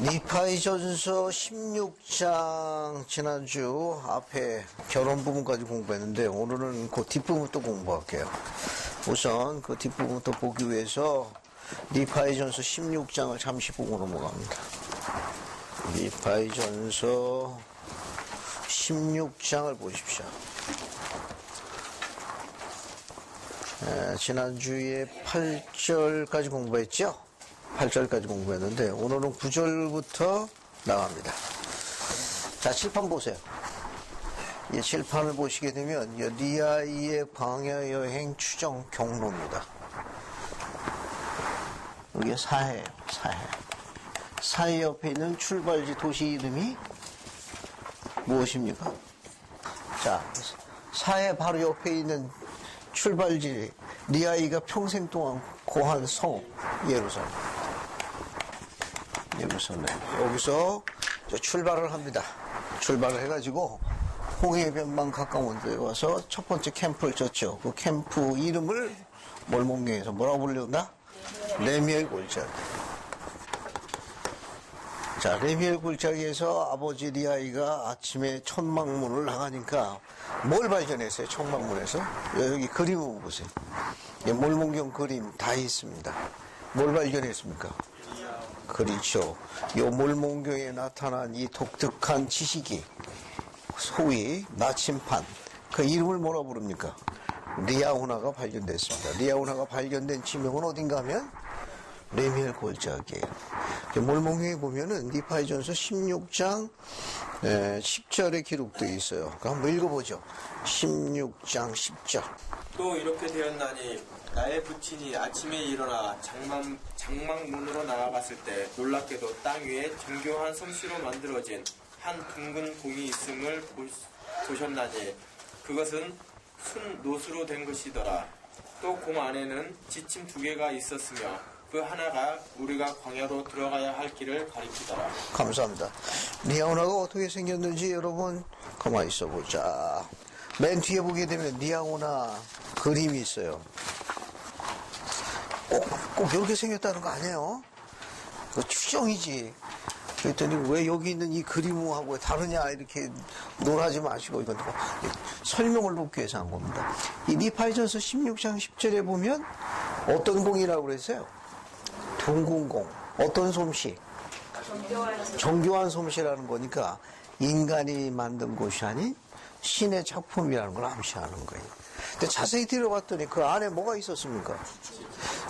니파이전서 16장 지난주 앞에 결혼 부분까지 공부했는데 오늘은 그 뒷부분 또 공부할게요. 우선 그 뒷부분부터 보기 위해서 니파이전서 16장을 잠시 보고 넘어갑니다. 니파이전서 16장을 보십시오. 지난주에 8절까지 공부했죠? 8절까지 공부했는데 오늘은 9절부터 나갑니다. 자, 칠판 보세요. 이 칠판을 보시게 되면 리아이의 광야 여행 추정 경로입니다. 여기 사해예요. 사해 옆에 있는 출발지 도시 이름이 무엇입니까? 자, 사해 바로 옆에 있는 출발지, 리아이가 평생 동안 거한 성 예루살렘. 여기서 출발을 합니다. 출발을 해가지고 홍해변만 가까운 데 와서 첫 번째 캠프를 쳤죠. 그 캠프 이름을 몰몬경에서 뭐라고 불린다? 레미엘 골짜기. 자, 레미엘 골짜기에서 아버지 리아이가 아침에 천막문을 나가니까 뭘 발견했어요? 천막문에서 여기 그림을 보세요. 몰몬경 그림 다 있습니다. 뭘 발견했습니까? 그렇죠. 이 몰몬경에 나타난 이 독특한 지식이 소위 나침판, 그 이름을 뭐라 부릅니까? 리아우나가 발견됐습니다. 리아우나가 발견된 지명은 어딘가 하면 레미엘 골짜기예요. 몰몬경에 보면은 니파이전서 16장 10절에 기록되어 있어요. 한번 읽어보죠. 16장 10절. 또 이렇게 되었나니 나의 부친이 아침에 일어나 장막문으로 나아갔을 때 놀랍게도 땅 위에 정교한 솜씨로 만들어진 한 둥근 공이 있음을 보셨나니 그것은 순 노수로 된 것이더라. 또 공 안에는 지침 2개가 있었으며 그 하나가 우리가 광야로 들어가야 할 길을 가리키더라. 감사합니다. 리아우나가 어떻게 생겼는지 여러분 가만히 있어보자. 맨 뒤에 보게 되면 리아우나 그림이 있어요. 꼭 이렇게 생겼다는 거 아니에요? 그 추정이지. 그랬더니 왜 여기 있는 이 그림하고 다르냐 이렇게 놀라지 마시고 이건 설명을 돕기 위해서 한 겁니다. 이 니파이전서 16장 10절에 보면 어떤 공이라고 그랬어요? 둥근 공. 어떤 솜씨? 정교한 솜씨라는 거니까 인간이 만든 것이 아닌 신의 작품이라는 걸 암시하는 거예요. 근데 자세히 들어봤더니 그 안에 뭐가 있었습니까?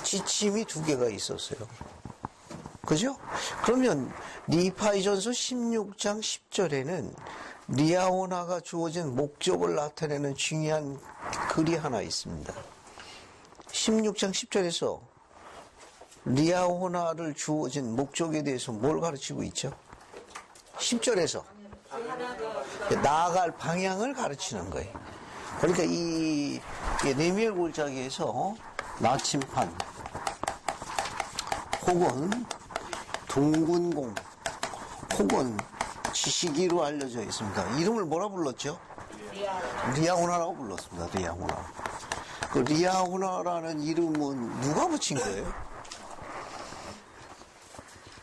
지침이 2개가 있었어요. 그죠? 그러면 니파이전서 16장 10절에는 리아오나가 주어진 목적을 나타내는 중요한 글이 하나 있습니다. 16장 10절에서 리아오나를 주어진 목적에 대해서 뭘 가르치고 있죠? 10절에서 나아갈 방향을 가르치는 거예요. 그러니까 이 레미엘 골짜기에서 나침판 혹은 둥근 공 혹은 지식이로 알려져 있습니다. 이름을 뭐라 불렀죠? 리아우나라고 불렀습니다. 리아우나. 그 리아우나라는 이름은 누가 붙인 거예요?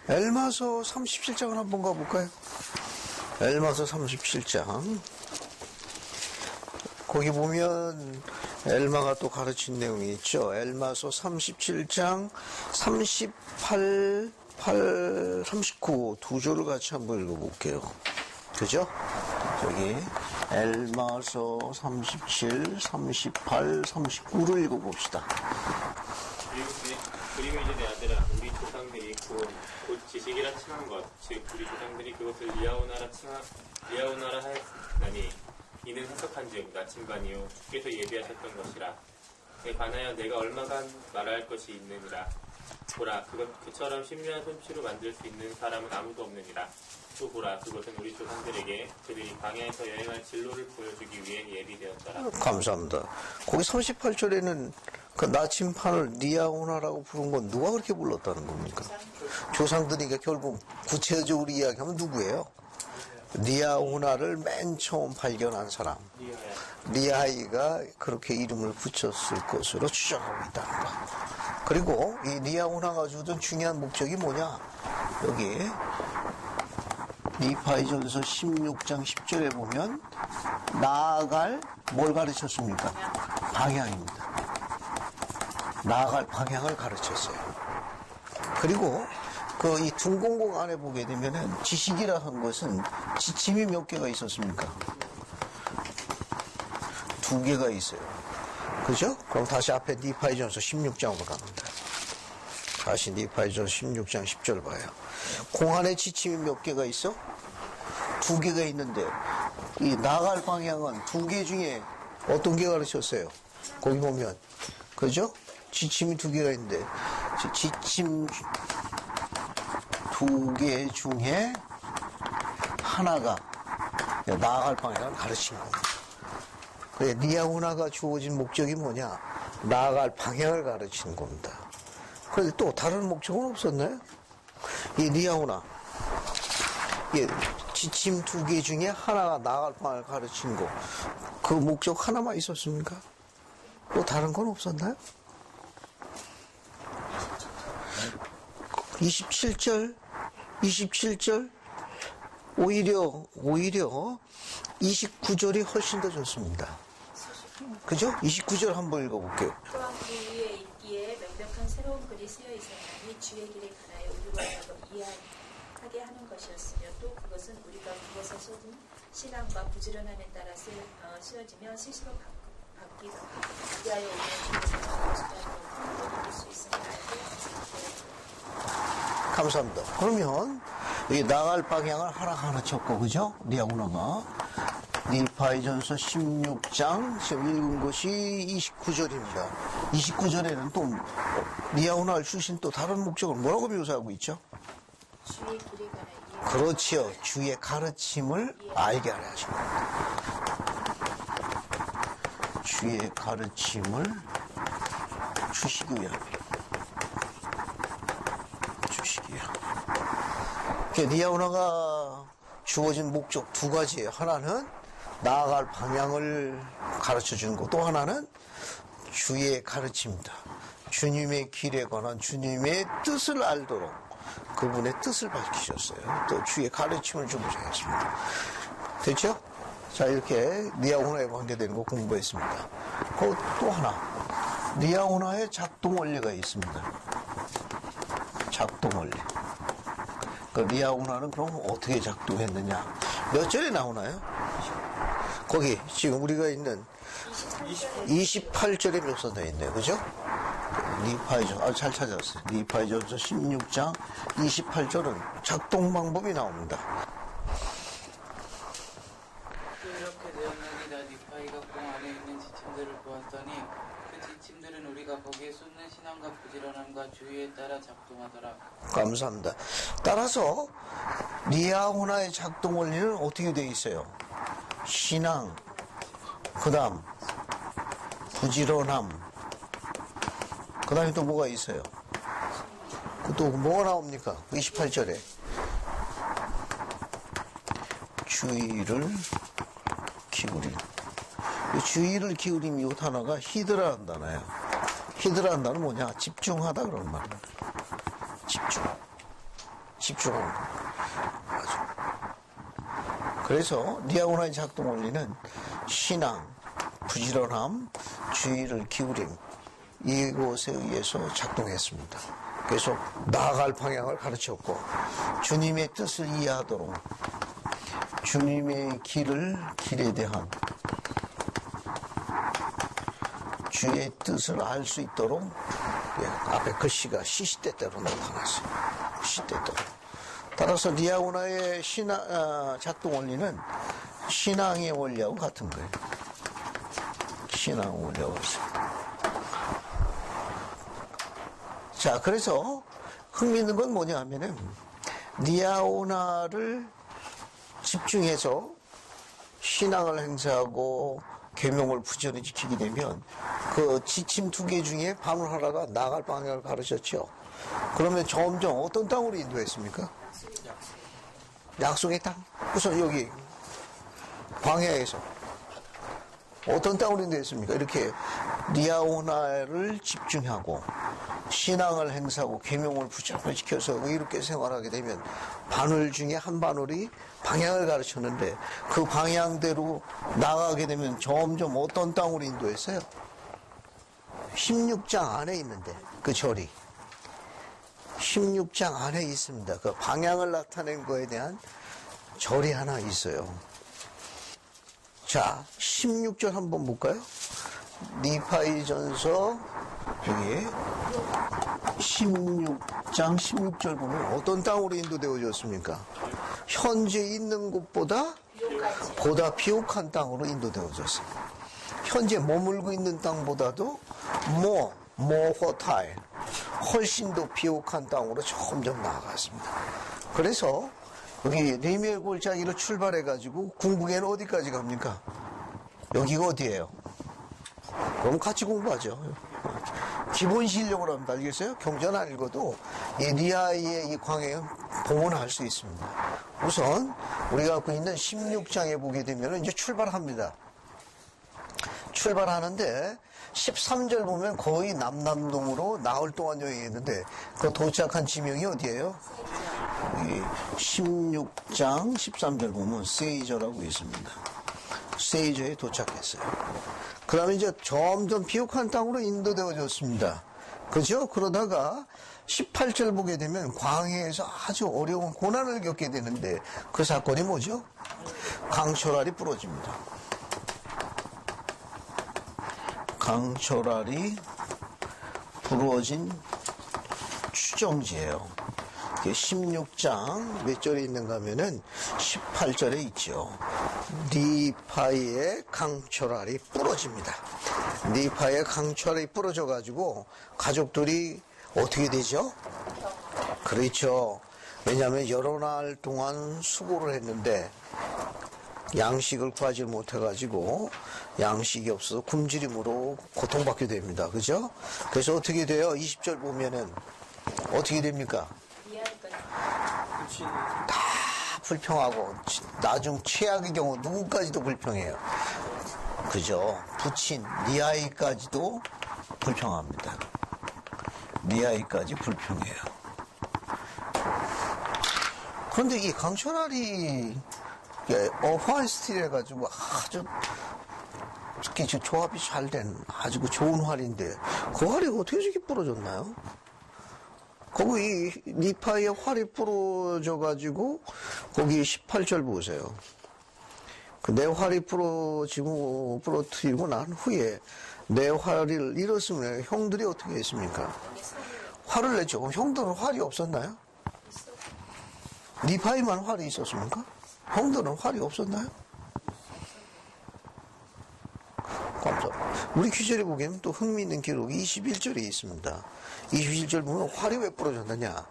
엘마서 37장을 한번 가볼까요? 엘마서 37장. 거기 보면 엘마가 또 가르친 내용이 있죠. 엘마서 37장 38, 39 두 조를 같이 한번 읽어볼게요. 그죠? 저기 엘마서 37, 38, 39를 읽어봅시다. 그리고 이제 내 아들아, 우리 조상들이 곧 지식이라 칭한 것, 즉 우리 조상들이 그것을 리아오나라 하였나니 이는 해석한즉 나침반이요 주께서 예비하셨던 것이라. 그에 관하여 내가 얼마간 말할 것이 있느니라. 보라, 그처럼 신묘한 솜씨로 만들 수 있는 사람은 아무도 없느니라. 또 보라, 그것은 우리 조상들에게 그들이 광야에서 여행할 진로를 보여주기 위해 예비되었더라. 감사합니다. 거기 38절에는 그 나침판을 리아오나라고 부른 건 누가 그렇게 불렀다는 겁니까? 조상들이니까 결국 구체적으로 이야기하면 누구예요? 리아오나를 맨 처음 발견한 사람. 리아이가 그렇게 이름을 붙였을 것으로 추정하고 있다는 거. 그리고 이 리아오나가 주던 중요한 목적이 뭐냐? 여기 니파이전서 16장 10절에 보면 나아갈 뭘 가르쳤습니까? 방향입니다. 나아갈 방향을 가르쳤어요. 그리고 그 이 둥공공 안에 보게 되면은 지식이라 한 것은 지침이 몇 개가 있었습니까? 2개가 있어요. 그죠? 그럼 다시 앞에 니파이전서 16장으로 갑니다. 다시 니파이전서 16장 10절 봐요. 공 안에 지침이 몇 개가 있어? 2개가 있는데 이 나갈 방향은 2개 중에 어떤 게 가르쳤어요? 거기 보면 그죠? 지침이 2개가 있는데 지침 2개 중에 하나가 나아갈 방향을 가르친 겁니다. 그래, 니아우나가 주어진 목적이 뭐냐? 나아갈 방향을 가르치는 겁니다. 그런데 또 다른 목적은 없었나요? 이 니아우나, 지침 2개 중에 하나가 나아갈 방향을 가르치는 거, 그 목적 하나만 있었습니까? 또 다른 건 없었나요? 27절, 오히려 29절이 훨씬 더 좋습니다. 그죠? 29절 한번 읽어볼게요. 또한 그 위에 있기에 명백한 새로운 글이 쓰여 있었나니 주의 길에 관하여 우리가 이해하게 하는 것이었으며 또 그것은 우리가 그것에 쏟은 신앙과 부지런함에 따라 쓰여지며 스스로 바뀌고 위하여 우리는 주의 것을 수 있음을 알고 감사합니다. 그러면 이 나갈 방향을 하나 쳤고, 그죠? 니아우나가 니파이전서 16장 지금 읽은 것이 29절입니다. 29절에는 또 니아우나를 주신 또 다른 목적을 뭐라고 묘사하고 있죠? 주의 길에 관하여 그렇지요. 주의 가르침을 알게 하려 하신 겁니다. 주의 가르침을 주시기 위함이에요. 니아우나가 주어진 목적 2가지예요. 하나는 나아갈 방향을 가르쳐주는 것, 또 하나는 주의 가르침입니다. 주님의 길에 관한 주님의 뜻을 알도록 그분의 뜻을 밝히셨어요. 또 주의 가르침을 주고자 했습니다. 됐죠? 자, 이렇게 니아우나에 관계되는 거 공부했습니다. 또 하나, 니아우나의 작동 원리가 있습니다. 작동 원리. 그 니아우나는 그럼 어떻게 작동했느냐? 몇 절에 나오나요? 거기 지금 우리가 있는 28절에 묘사되어 있네요. 그죠? 니파이전, 잘 찾았어요. 니파이전서 16장 28절은 작동 방법이 나옵니다. 또 이렇게 되었나니 니파이가 공 안에 있는 지침들을 보았더니 그 지침들은 우리가 거기에 쏟는 신앙과 부지런함과 주의에 따라 작동하더라. 감사합니다. 따라서 니아우나의 작동 원리는 어떻게 되어 있어요? 신앙, 그 다음 부지런함, 그 다음에 또 뭐가 있어요? 또 뭐가 나옵니까? 28절에 주의를 기울임. 주의를 기울임 이것 하나가 히드라는 단어예요. 히드라는 단어는 뭐냐? 집중하다 그런 말입니다. 집중하는 거. 맞아. 그래서 니아우나의 작동 원리는 신앙, 부지런함, 주의를 기울임 이것에 의해서 작동했습니다. 그래서 나아갈 방향을 가르쳤고 주님의 뜻을 이해하도록 주님의 길에 대한 주의 뜻을 알 수 있도록 앞에 글씨가 시시때때로 나타났어요. 시시때때로. 따라서 니아우나의 작동 원리는 신앙의 원리하고 같은 거예요. 신앙 원리하고 있습니다. 자, 그래서 흥미있는 건 뭐냐 하면은 니아우나를 집중해서 신앙을 행사하고 계명을 부지런히 지키게 되면 그 지침 2개 중에 반을 하나가 나갈 방향을 가르쳤죠. 그러면 점점 어떤 땅으로 인도했습니까? 약속의 땅. 우선 여기 광야에서 어떤 땅으로 인도했습니까? 이렇게 니아우나를 집중하고 신앙을 행사하고 계명을 부착시켜서 이렇게 생활하게 되면 바늘 중에 한 바늘이 방향을 가르쳤는데 그 방향대로 나가게 되면 점점 어떤 땅으로 인도했어요? 16장 안에 있는데 그 절이 16장 안에 있습니다. 그 방향을 나타낸 거에 대한 절이 하나 있어요. 자, 16절 한번 볼까요? 니파이전서 여기 16장 16절 보면 어떤 땅으로 인도되어졌습니까? 현재 있는 곳보다 비옥한 땅으로 인도되어졌습니다. 현재 머물고 있는 땅보다도 호타일 훨씬 더 비옥한 땅으로 점점 나아갔습니다. 그래서 여기 리멜 골짜기로 출발해가지고 궁극에는 어디까지 갑니까? 여기가 어디예요? 그럼 같이 공부하죠. 기본 실력으로 하면 알겠어요? 경전 안 읽어도 이 리하의 이 광해 보면 알 수 있습니다. 우선 우리가 갖고 있는 16장에 보게 되면 이제 출발합니다. 출발하는데 13절 보면 거의 남남동으로 나흘 동안 여행했는데 그 도착한 지명이 어디예요? 16장 13절 보면 세이저라고 있습니다. 세이저에 도착했어요. 그 다음에 이제 점점 비옥한 땅으로 인도되어졌습니다. 그죠? 그러다가 18절 보게 되면 광해에서 아주 어려운 고난을 겪게 되는데 그 사건이 뭐죠? 강철알이 부러집니다. 강철알이 부러진 추정지예요. 16장 몇 절에 있는가 하면은 18절에 있죠. 니파의 강철알이 부러집니다. 니파의 강철알이 부러져가지고 가족들이 어떻게 되죠? 그렇죠. 왜냐하면 여러 날 동안 수고를 했는데 양식을 구하지 못해가지고 양식이 없어서 굶주림으로 고통받게 됩니다. 그죠? 그래서 어떻게 돼요? 20절 보면은 어떻게 됩니까? 다 불평하고 나중 최악의 경우 누구까지도 불평해요. 그죠? 부친 리아이까지도 불평합니다. 리아이까지 불평해요. 그런데 이 강철알이 어화한 스틸 해가지고 아주 특히 조합이 잘 된 아주 좋은 활인데 그 활이 어떻게 저렇게 부러졌나요? 거기 니파의 활이 부러져가지고 거기 18절 보세요. 그 내 활이 부러뜨리고 난 후에 내 활을 잃었으면 형들이 어떻게 했습니까? 활을 냈죠. 그럼 형들은 활이 없었나요? 니파에만 활이 있었습니까? 형들은 활이 없었나요? 우리 귀절에 보기에는 또 흥미있는 기록이 21절에 있습니다. 21절 보면 활이 왜 부러졌느냐?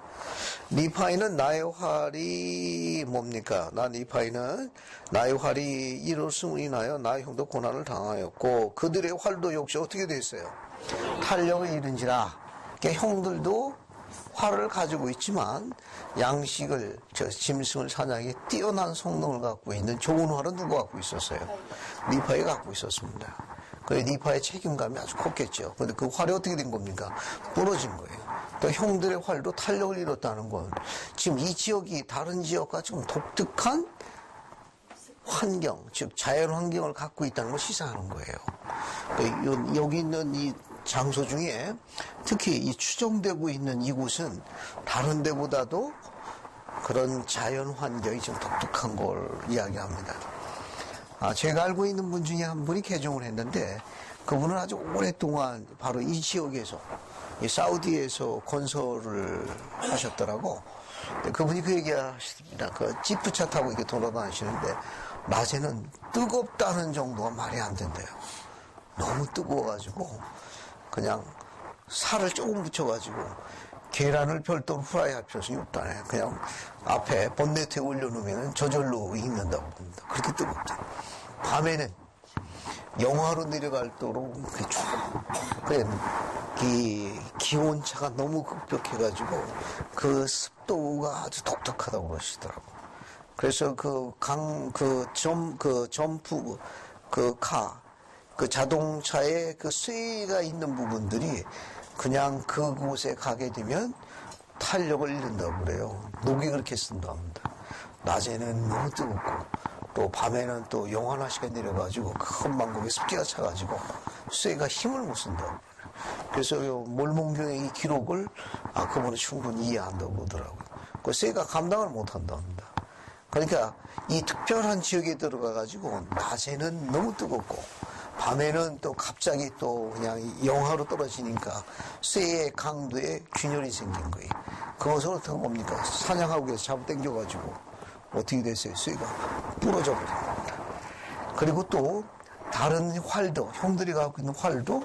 니파이는 나의 활이 뭡니까? 니파이는 나의 활이 잃었음을 인하여 나의 형도 고난을 당하였고 그들의 활도 역시 어떻게 됐어요? 탄력을 잃은지라. 그러니까 형들도 활을 가지고 있지만 양식을 짐승을 사냥에 뛰어난 성능을 갖고 있는 좋은 활은 누가 갖고 있었어요? 니파이가 갖고 있었습니다. 그래서 니파의 책임감이 아주 컸겠죠. 그런데 그 활이 어떻게 된 겁니까? 부러진 거예요. 또 형들의 활도 탄력을 잃었다는 건 지금 이 지역이 다른 지역과 좀 독특한 환경, 즉 자연 환경을 갖고 있다는 걸 시사하는 거예요. 그러니까 여기 있는 이 장소 중에 특히 이 추정되고 있는 이곳은 다른 데보다도 그런 자연 환경이 좀 독특한 걸 이야기합니다. 제가 알고 있는 분 중에 한 분이 개종을 했는데 그분은 아주 오랫동안 바로 이 지역에서 이 사우디에서 건설을 하셨더라고. 그분이 그 얘기 하십니다. 그 지프차 타고 이렇게 돌아다니시는데 낮에는 뜨겁다는 정도가 말이 안 된대요. 너무 뜨거워가지고 그냥 살을 조금 묻혀가지고 계란을 별도로 후라이할 필요성이 없다네. 그냥 앞에 본네트에 올려놓으면 저절로 익는다고 봅니다. 그렇게 뜨겁다. 밤에는 영하로 내려갈도록 그게 이 기온차가 너무 급격해가지고 그 습도가 아주 독특하다고 그러시더라고. 그래서 그 자동차의 그 쇠가 있는 부분들이 그냥 그곳에 가게 되면 탄력을 잃는다고 그래요. 녹이 그렇게 쓴다 합니다. 낮에는 너무 뜨겁고 또 밤에는 또 영하나시가 내려가지고 큰 망국에 습기가 차가지고 쇠가 힘을 못 쓴다고. 그래서 몰몬경의 이 기록을 그분은 충분히 이해한다고 그러더라고요. 그 쇠가 감당을 못한다 합니다. 그러니까 이 특별한 지역에 들어가가지고 낮에는 너무 뜨겁고 밤에는 또 갑자기 또 그냥 영하로 떨어지니까 쇠의 강도에 균열이 생긴 거예요. 그것은 어떻게 뭡니까? 사냥하고 해서 잡아당겨가지고 어떻게 됐어요? 쇠가 부러져 버린 겁니다. 그리고 또 다른 활도, 형들이 갖고 있는 활도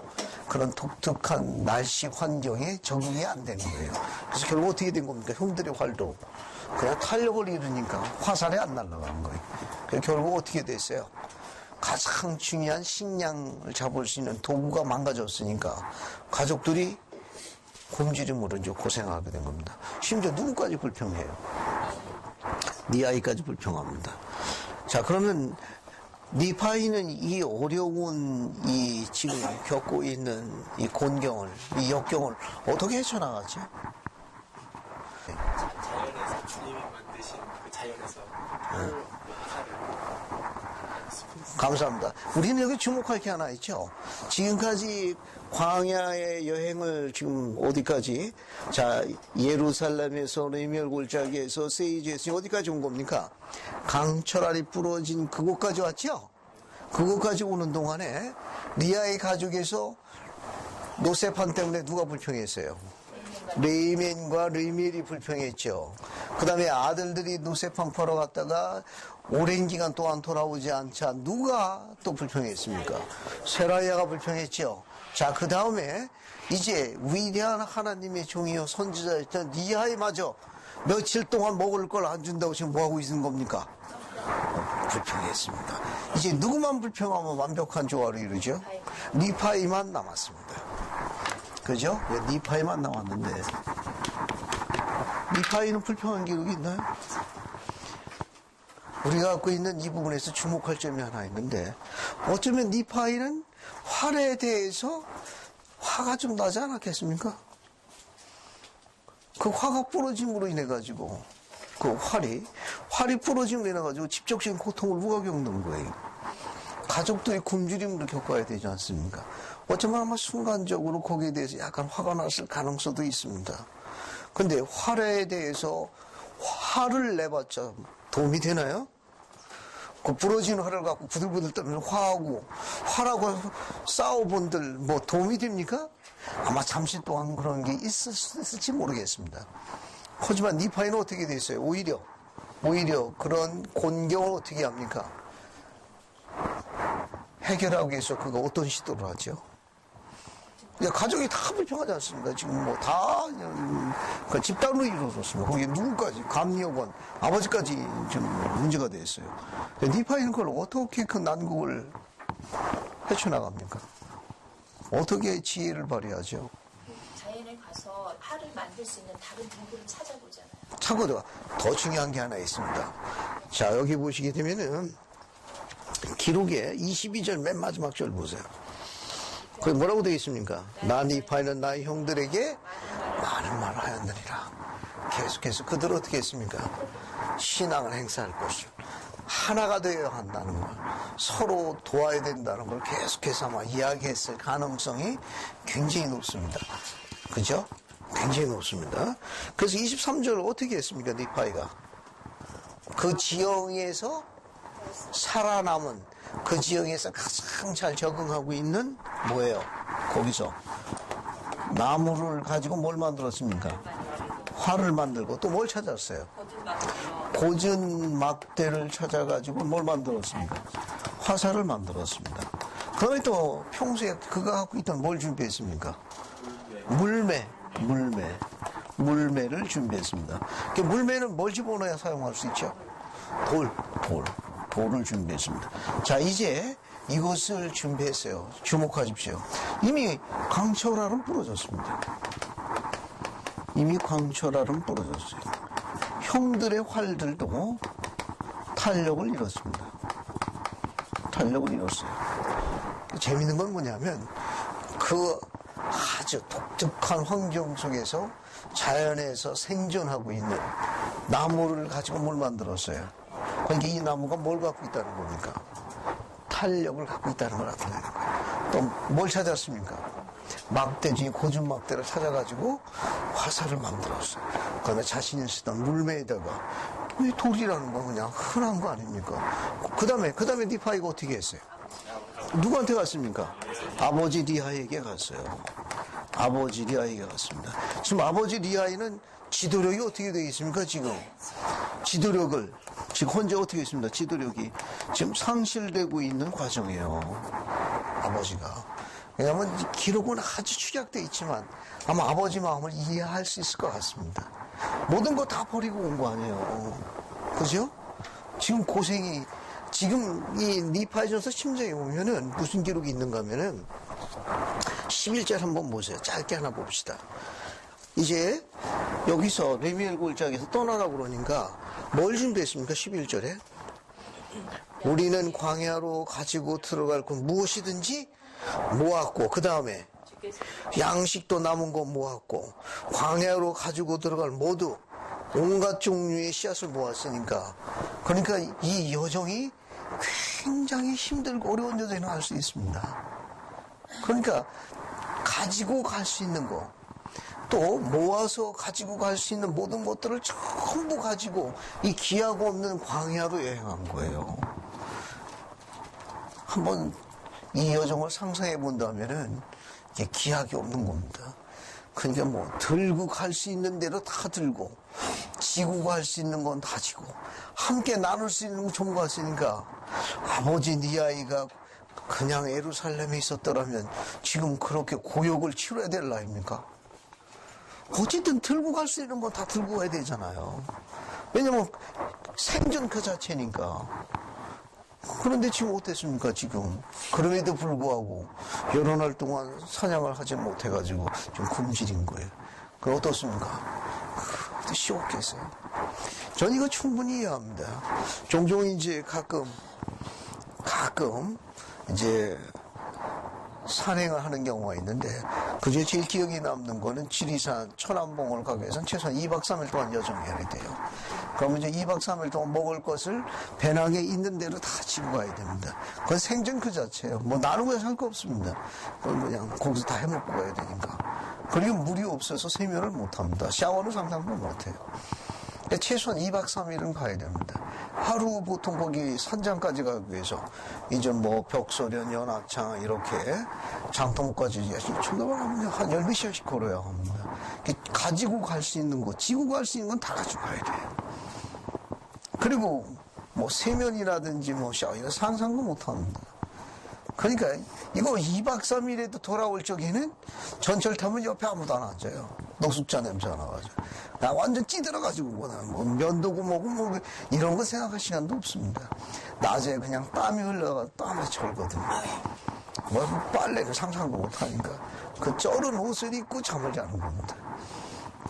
그런 독특한 날씨 환경에 적응이 안 되는 거예요. 그래서 결국 어떻게 된 겁니까? 형들의 활도 그냥 탄력을 잃으니까 화살이 안 날아가는 거예요. 그래서 결국 어떻게 됐어요? 가장 중요한 식량을 잡을 수 있는 도구가 망가졌으니까 가족들이 굶주림으로 이제 고생하게 된 겁니다. 심지어 누구까지 불평해요? 네 아이까지 불평합니다. 자, 그러면 니파이는 이 어려운 이 지금 겪고 있는 이 곤경을, 이 역경을 어떻게 헤쳐나갔죠? 자연에서 주님이 만드신 그 자연에서 감사합니다. 우리는 여기 주목할 게 하나 있죠. 지금까지 광야의 여행을 지금 어디까지? 자, 예루살렘에서 레미엘 골짜기에서 세이지에서 어디까지 온 겁니까? 강철알이 부러진 그곳까지 왔죠? 그곳까지 오는 동안에 리아의 가족에서 노세판 때문에 누가 불평했어요? 레이멘과 르멜이 불평했죠. 그 다음에 아들들이 노세판 퍼러 갔다가 오랜 기간 동안 돌아오지 않자 누가 또 불평했습니까? 세라야가 불평했죠. 자, 그 다음에 이제 위대한 하나님의 종이요 선지자였던 니아이마저 며칠 동안 먹을 걸 안 준다고 지금 뭐하고 있는 겁니까? 불평했습니다. 이제 누구만 불평하면 완벽한 조화를 이루죠? 니파이만 남았습니다. 그죠? 니파이만 남았는데 니파이는 불평한 기록이 있나요? 우리가 갖고 있는 이 부분에서 주목할 점이 하나 있는데 어쩌면 니파이는 활에 대해서 화가 좀 나지 않았겠습니까? 그 화가 부러짐으로 인해 가지고 그 활이 부러짐으로 인해 가지고 직접적인 고통을 누가 겪는 거예요? 가족들이 굶주림을 겪어야 되지 않습니까? 어쩌면 아마 순간적으로 거기에 대해서 약간 화가 났을 가능성도 있습니다. 근데 활에 대해서 화를 내봤자 도움이 되나요? 그 부러진 활을 갖고 부들부들 떨면 화라고 싸워본들 뭐 도움이 됩니까? 아마 잠시 동안 그런 게 있을지 모르겠습니다. 하지만 니파이는 어떻게 됐어요? 오히려 그런 곤경을 어떻게 합니까? 해결하기 위해서 그거 어떤 시도를 하죠? 가족이 다 불평하지 않습니까? 지금 뭐 다 그 집단으로 이루어졌습니다. 거기에 누구까지, 감리역원, 아버지까지 좀 문제가 됐어요. 니파이는 그걸 어떻게 그 난국을 헤쳐나갑니까? 어떻게 지혜를 발휘하죠? 자연에 가서 활을 만들 수 있는 다른 도구를 찾아보잖아요. 참고로 더 중요한 게 하나 있습니다. 자, 여기 보시게 되면은 기록에 22절 맨 마지막 절 보세요. 거기 뭐라고 되어 있습니까? 나 니파이는 나의 형들에게 많은 말을 하였느니라. 계속해서 그들 어떻게 했습니까? 신앙을 행사할 것을 하나가 되어야 한다는 걸, 서로 도와야 된다는 걸 계속해서 아마 이야기했을 가능성이 굉장히 높습니다. 그죠? 굉장히 높습니다. 그래서 23절을 어떻게 했습니까? 니파이가 그 지형에서 살아남은, 그 지형에서 가장 잘 적응하고 있는 뭐예요? 거기서 나무를 가지고 뭘 만들었습니까? 활을 만들고 또 뭘 찾았어요? 고전 막대를 찾아가지고 뭘 만들었습니까? 화살을 만들었습니다. 그다음에 또 평소에 그가 갖고 있던 뭘 준비했습니까? 물매를 준비했습니다. 물매는 뭘 집어넣어야 사용할 수 있죠? 돌을 준비했습니다. 자, 이제 이것을 준비했어요. 주목하십시오. 이미 강철알은 부러졌습니다. 형들의 활들도 탄력을 잃었습니다. 재밌는 건 뭐냐면 그 아주 독특한 환경 속에서 자연에서 생존하고 있는 나무를 가지고 뭘 만들었어요. 그러니까 이 나무가 뭘 갖고 있다는 겁니까? 탄력을 갖고 있다는 걸 나타내는 거예요. 또 뭘 찾았습니까? 막대 중에 고준 막대를 찾아가지고 화살을 만들었어요. 그다음에 자신이 쓰던 물매에다가 이 돌이라는 건 그냥 흔한 거 아닙니까? 그 다음에 니파이가 어떻게 했어요? 누구한테 갔습니까? 아버지 리하에게 갔어요. 아버지 리하에게 갔습니다. 지금 아버지 리하에는 지도력이 어떻게 되어 있습니까, 지금? 지도력을, 지금 현재 어떻게 있습니다. 지도력이 지금 상실되고 있는 과정이에요. 아버지가. 왜냐하면 기록은 아주 축약되어 있지만 아마 아버지 마음을 이해할 수 있을 것 같습니다. 모든 거 다 버리고 온 거 아니에요. 그죠? 지금 고생이, 지금 이 니파이전서 10장에 보면은 무슨 기록이 있는가 하면은 11절 한번 보세요. 짧게 하나 봅시다. 이제 여기서 레미엘 골짜기에서 떠나라고 그러니까 뭘 준비했습니까? 11절에 우리는 광야로 가지고 들어갈 것 무엇이든지 모았고, 그 다음에 양식도 남은 거 모았고, 광야로 가지고 들어갈 모두 온갖 종류의 씨앗을 모았으니까, 그러니까 이 여정이 굉장히 힘들고 어려운 여정이 할 수 있습니다. 그러니까 가지고 갈 수 있는 거, 또 모아서 가지고 갈 수 있는 모든 것들을 전부 가지고 이 기약 없는 광야로 여행한 거예요. 한번 이 여정을 상상해 본다면은 이게 기약이 없는 겁니다. 그러니까 뭐 들고 갈 수 있는 대로 다 들고, 지고 갈 수 있는 건 다 지고, 함께 나눌 수 있는 건 전부갔으니까 아버지 네 아이가 그냥 예루살렘에 있었더라면 지금 그렇게 고역을 치러야 될 나이입니까? 어쨌든 들고 갈 수 있는 건 다 들고 가야 되잖아요. 왜냐면 생존 그 자체니까. 그런데 지금 어땠습니까, 지금? 그럼에도 불구하고 여러 날 동안 사냥을 하지 못해가지고 좀 굶주린 거예요. 그럼 어떻습니까? 쉬웠겠어요. 전 이거 충분히 이해합니다. 종종 이제 가끔 이제 산행을 하는 경우가 있는데, 그중에 제일 기억에 남는 거는 지리산 천안봉을 가기 위해서는 최소한 2박 3일 동안 여정해야 돼요. 그러면 이제 2박 3일 동안 먹을 것을 배낭에 있는 대로 다 지고 가야 됩니다. 그건 생존 그 자체예요. 뭐 나누고 살 거 없습니다. 그건 그냥 거기서 다 해먹고 가야 되니까. 그리고 물이 없어서 세면을 못 합니다. 샤워는 상상도 못 해요. 최소한 2박 3일은 가야 됩니다. 하루 보통 거기 산장까지 가기 위해서 이제 뭐 벽소련, 연하창 이렇게 장터목까지 초등학교 한 10몇 시간씩 걸어야 합니다. 가지고 갈 수 있는 거, 지고 갈 수 있는 건 다 가지고 가야 돼요. 그리고 뭐 세면이라든지 뭐 샤워 이런 상상도 못 합니다. 그러니까 이거 2박 3일에도 돌아올 적에는 전철 타면 옆에 아무도 안 앉아요. 노숙자 냄새 나가지고. 나 완전 찌들어가지고 뭐 면도고 뭐고 뭐 이런 거 생각할 시간도 없습니다. 낮에 그냥 땀이 흘러가 땀에 절거든요. 뭐 빨래를 상상도 못하니까 그 쩔은 옷을 입고 잠을 자는 겁니다.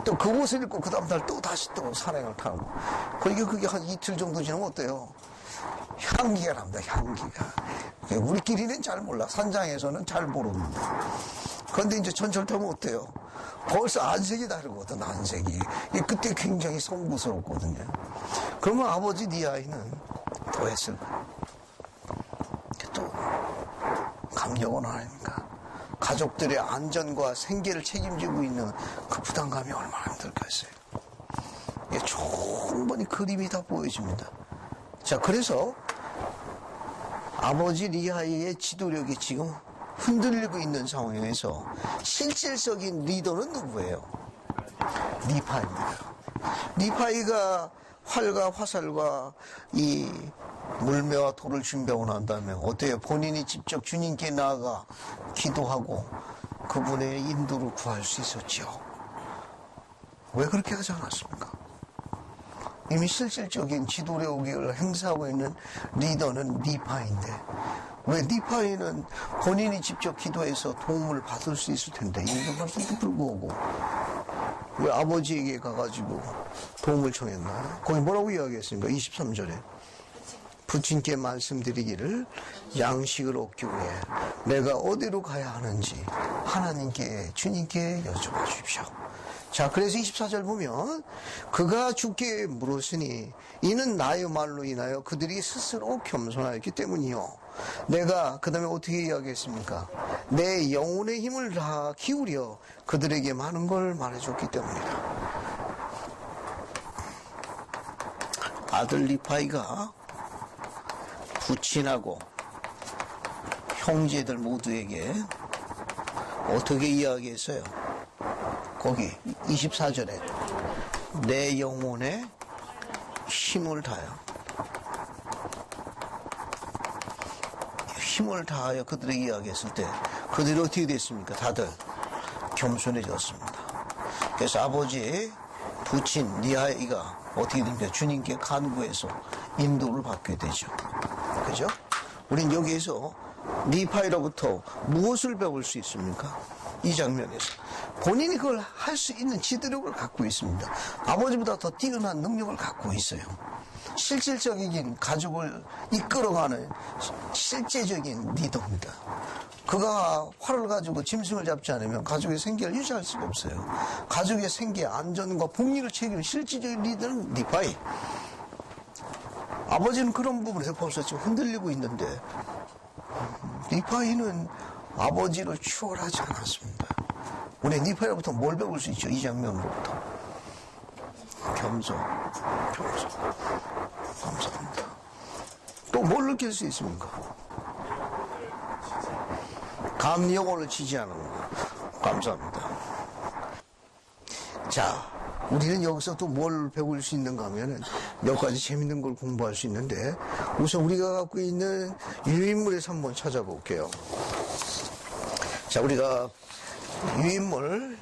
또 그 옷을 입고 그 다음날 또 다시 또 산행을 타고. 그러니까 그게 한 이틀 정도 지나면 어때요? 향기가 납니다. 향기가. 우리끼리는 잘 몰라. 산장에서는 잘 모릅니다. 그런데 이제 전철 타면 어때요? 벌써 안색이 다르거든. 안색이. 그때 굉장히 송구스럽거든요. 그러면 아버지 네 아이는 더 했을 거예요. 또 감격은 아닙니까? 가족들의 안전과 생계를 책임지고 있는 그 부담감이 얼마나 힘들겠어요. 이게 충분히 그림이 다 보여집니다. 자, 그래서 아버지 리하이의 지도력이 지금 흔들리고 있는 상황에서 실질적인 리더는 누구예요? 니파입니다. 니파이가 활과 화살과 이 물매와 돌을 준비하고 난 다음에 어때요? 본인이 직접 주님께 나아가 기도하고 그분의 인도를 구할 수 있었죠. 왜 그렇게 하지 않았습니까? 이미 실질적인 지도력을 행사하고 있는 리더는 니파인데, 왜 니파이는 본인이 직접 기도해서 도움을 받을 수 있을 텐데 인정받을수도 불구하고 왜 아버지에게 가가지고 도움을 청했나요? 거기 뭐라고 이야기했습니까? 23절에 부친께 말씀드리기를 양식을 얻기 위해 내가 어디로 가야 하는지 하나님께 주님께 여쭤봐 주십시오. 자, 그래서 24절 보면 그가 주께 물었으니 이는 나의 말로 인하여 그들이 스스로 겸손하였기 때문이요. 내가 그 다음에 어떻게 이야기했습니까? 내 영혼의 힘을 다 기울여 그들에게 많은 걸 말해줬기 때문이다. 아들 리파이가 부친하고 형제들 모두에게 어떻게 이야기했어요? 거기 24절에 내 영혼에 힘을 다하여 그들에게 이야기했을 때 그들이 어떻게 됐습니까? 다들 겸손해졌습니다. 그래서 아버지 부친 니아이가 어떻게 됩니까? 주님께 간구해서 인도를 받게 되죠. 그죠? 우린 여기에서 리파이로부터 무엇을 배울 수 있습니까? 이 장면에서 본인이 그걸 할 수 있는 지도력을 갖고 있습니다. 아버지보다 더 뛰어난 능력을 갖고 있어요. 실질적인 가족을 이끌어가는 실제적인 리더입니다. 그가 활을 가지고 짐승을 잡지 않으면 가족의 생계를 유지할 수가 없어요. 가족의 생계, 안전과 복리를 책임질 실질적인 리더는 리파이. 아버지는 그런 부분에서 벌써 지금 흔들리고 있는데 리파이는 아버지를 추월하지 않았습니다. 우리 리파이로부터 뭘 배울 수 있죠? 이 장면으로부터. 겸손. 감사합니다. 또 뭘 느낄 수 있습니까? 영혼을 지지하는 거. 감사합니다. 자, 우리는 여기서 또 뭘 배울 수 있는가 하면은 몇 가지 재밌는 걸 공부할 수 있는데 우선 우리가 갖고 있는 유인물에서 한번 찾아볼게요. 자, 우리가 유인물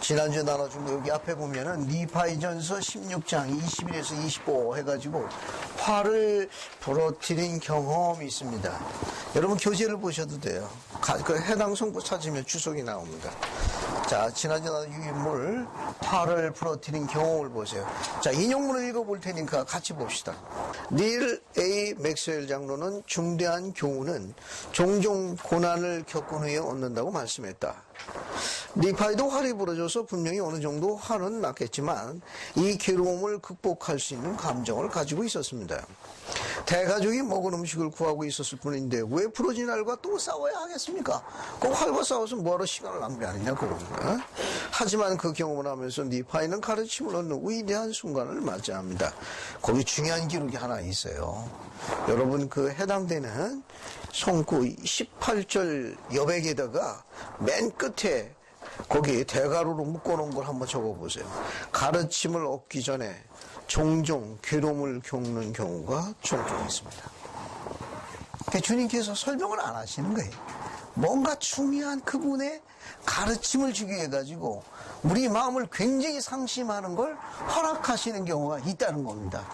지난주에 나눠준 거 여기 앞에 보면은 리파이전서 16장 21에서 25 해가지고 활을 부러뜨린 경험이 있습니다. 여러분 교재를 보셔도 돼요. 그 해당 성구 찾으면 주석이 나옵니다. 자, 지난주에 나눈 유인물 활을 부러뜨린 경험을 보세요. 자, 인용문을 읽어볼 테니까 같이 봅시다. 닐 A. 맥스웰 장로는 중대한 교훈은 종종 고난을 겪은 후에 얻는다고 말씀했다. 리파이도 활이 부러져서 분명히 어느 정도 화는 났겠지만 이 괴로움을 극복할 수 있는 감정을 가지고 있었습니다. 대가족이 먹은 음식을 구하고 있었을 뿐인데 왜 부러진 활과 또 싸워야 하겠습니까? 그 활과 싸워서 뭐하러 시간을 낭비하느냐 그럽니다. 하지만 그 경험을 하면서 리파이는 가르침을 얻는 위대한 순간을 맞이합니다. 거기 중요한 기록이 하나 있어요. 여러분 그 해당되는 성구 18절 여백에다가 맨 끝에 거기 대가루로 묶어놓은 걸 한번 적어보세요. 가르침을 얻기 전에 종종 괴로움을 겪는 경우가 종종 있습니다. 그러니까 주님께서 설명을 안 하시는 거예요. 뭔가 중요한 그분의 가르침을 주기 위해 가지고 우리 마음을 굉장히 상심하는 걸 허락하시는 경우가 있다는 겁니다.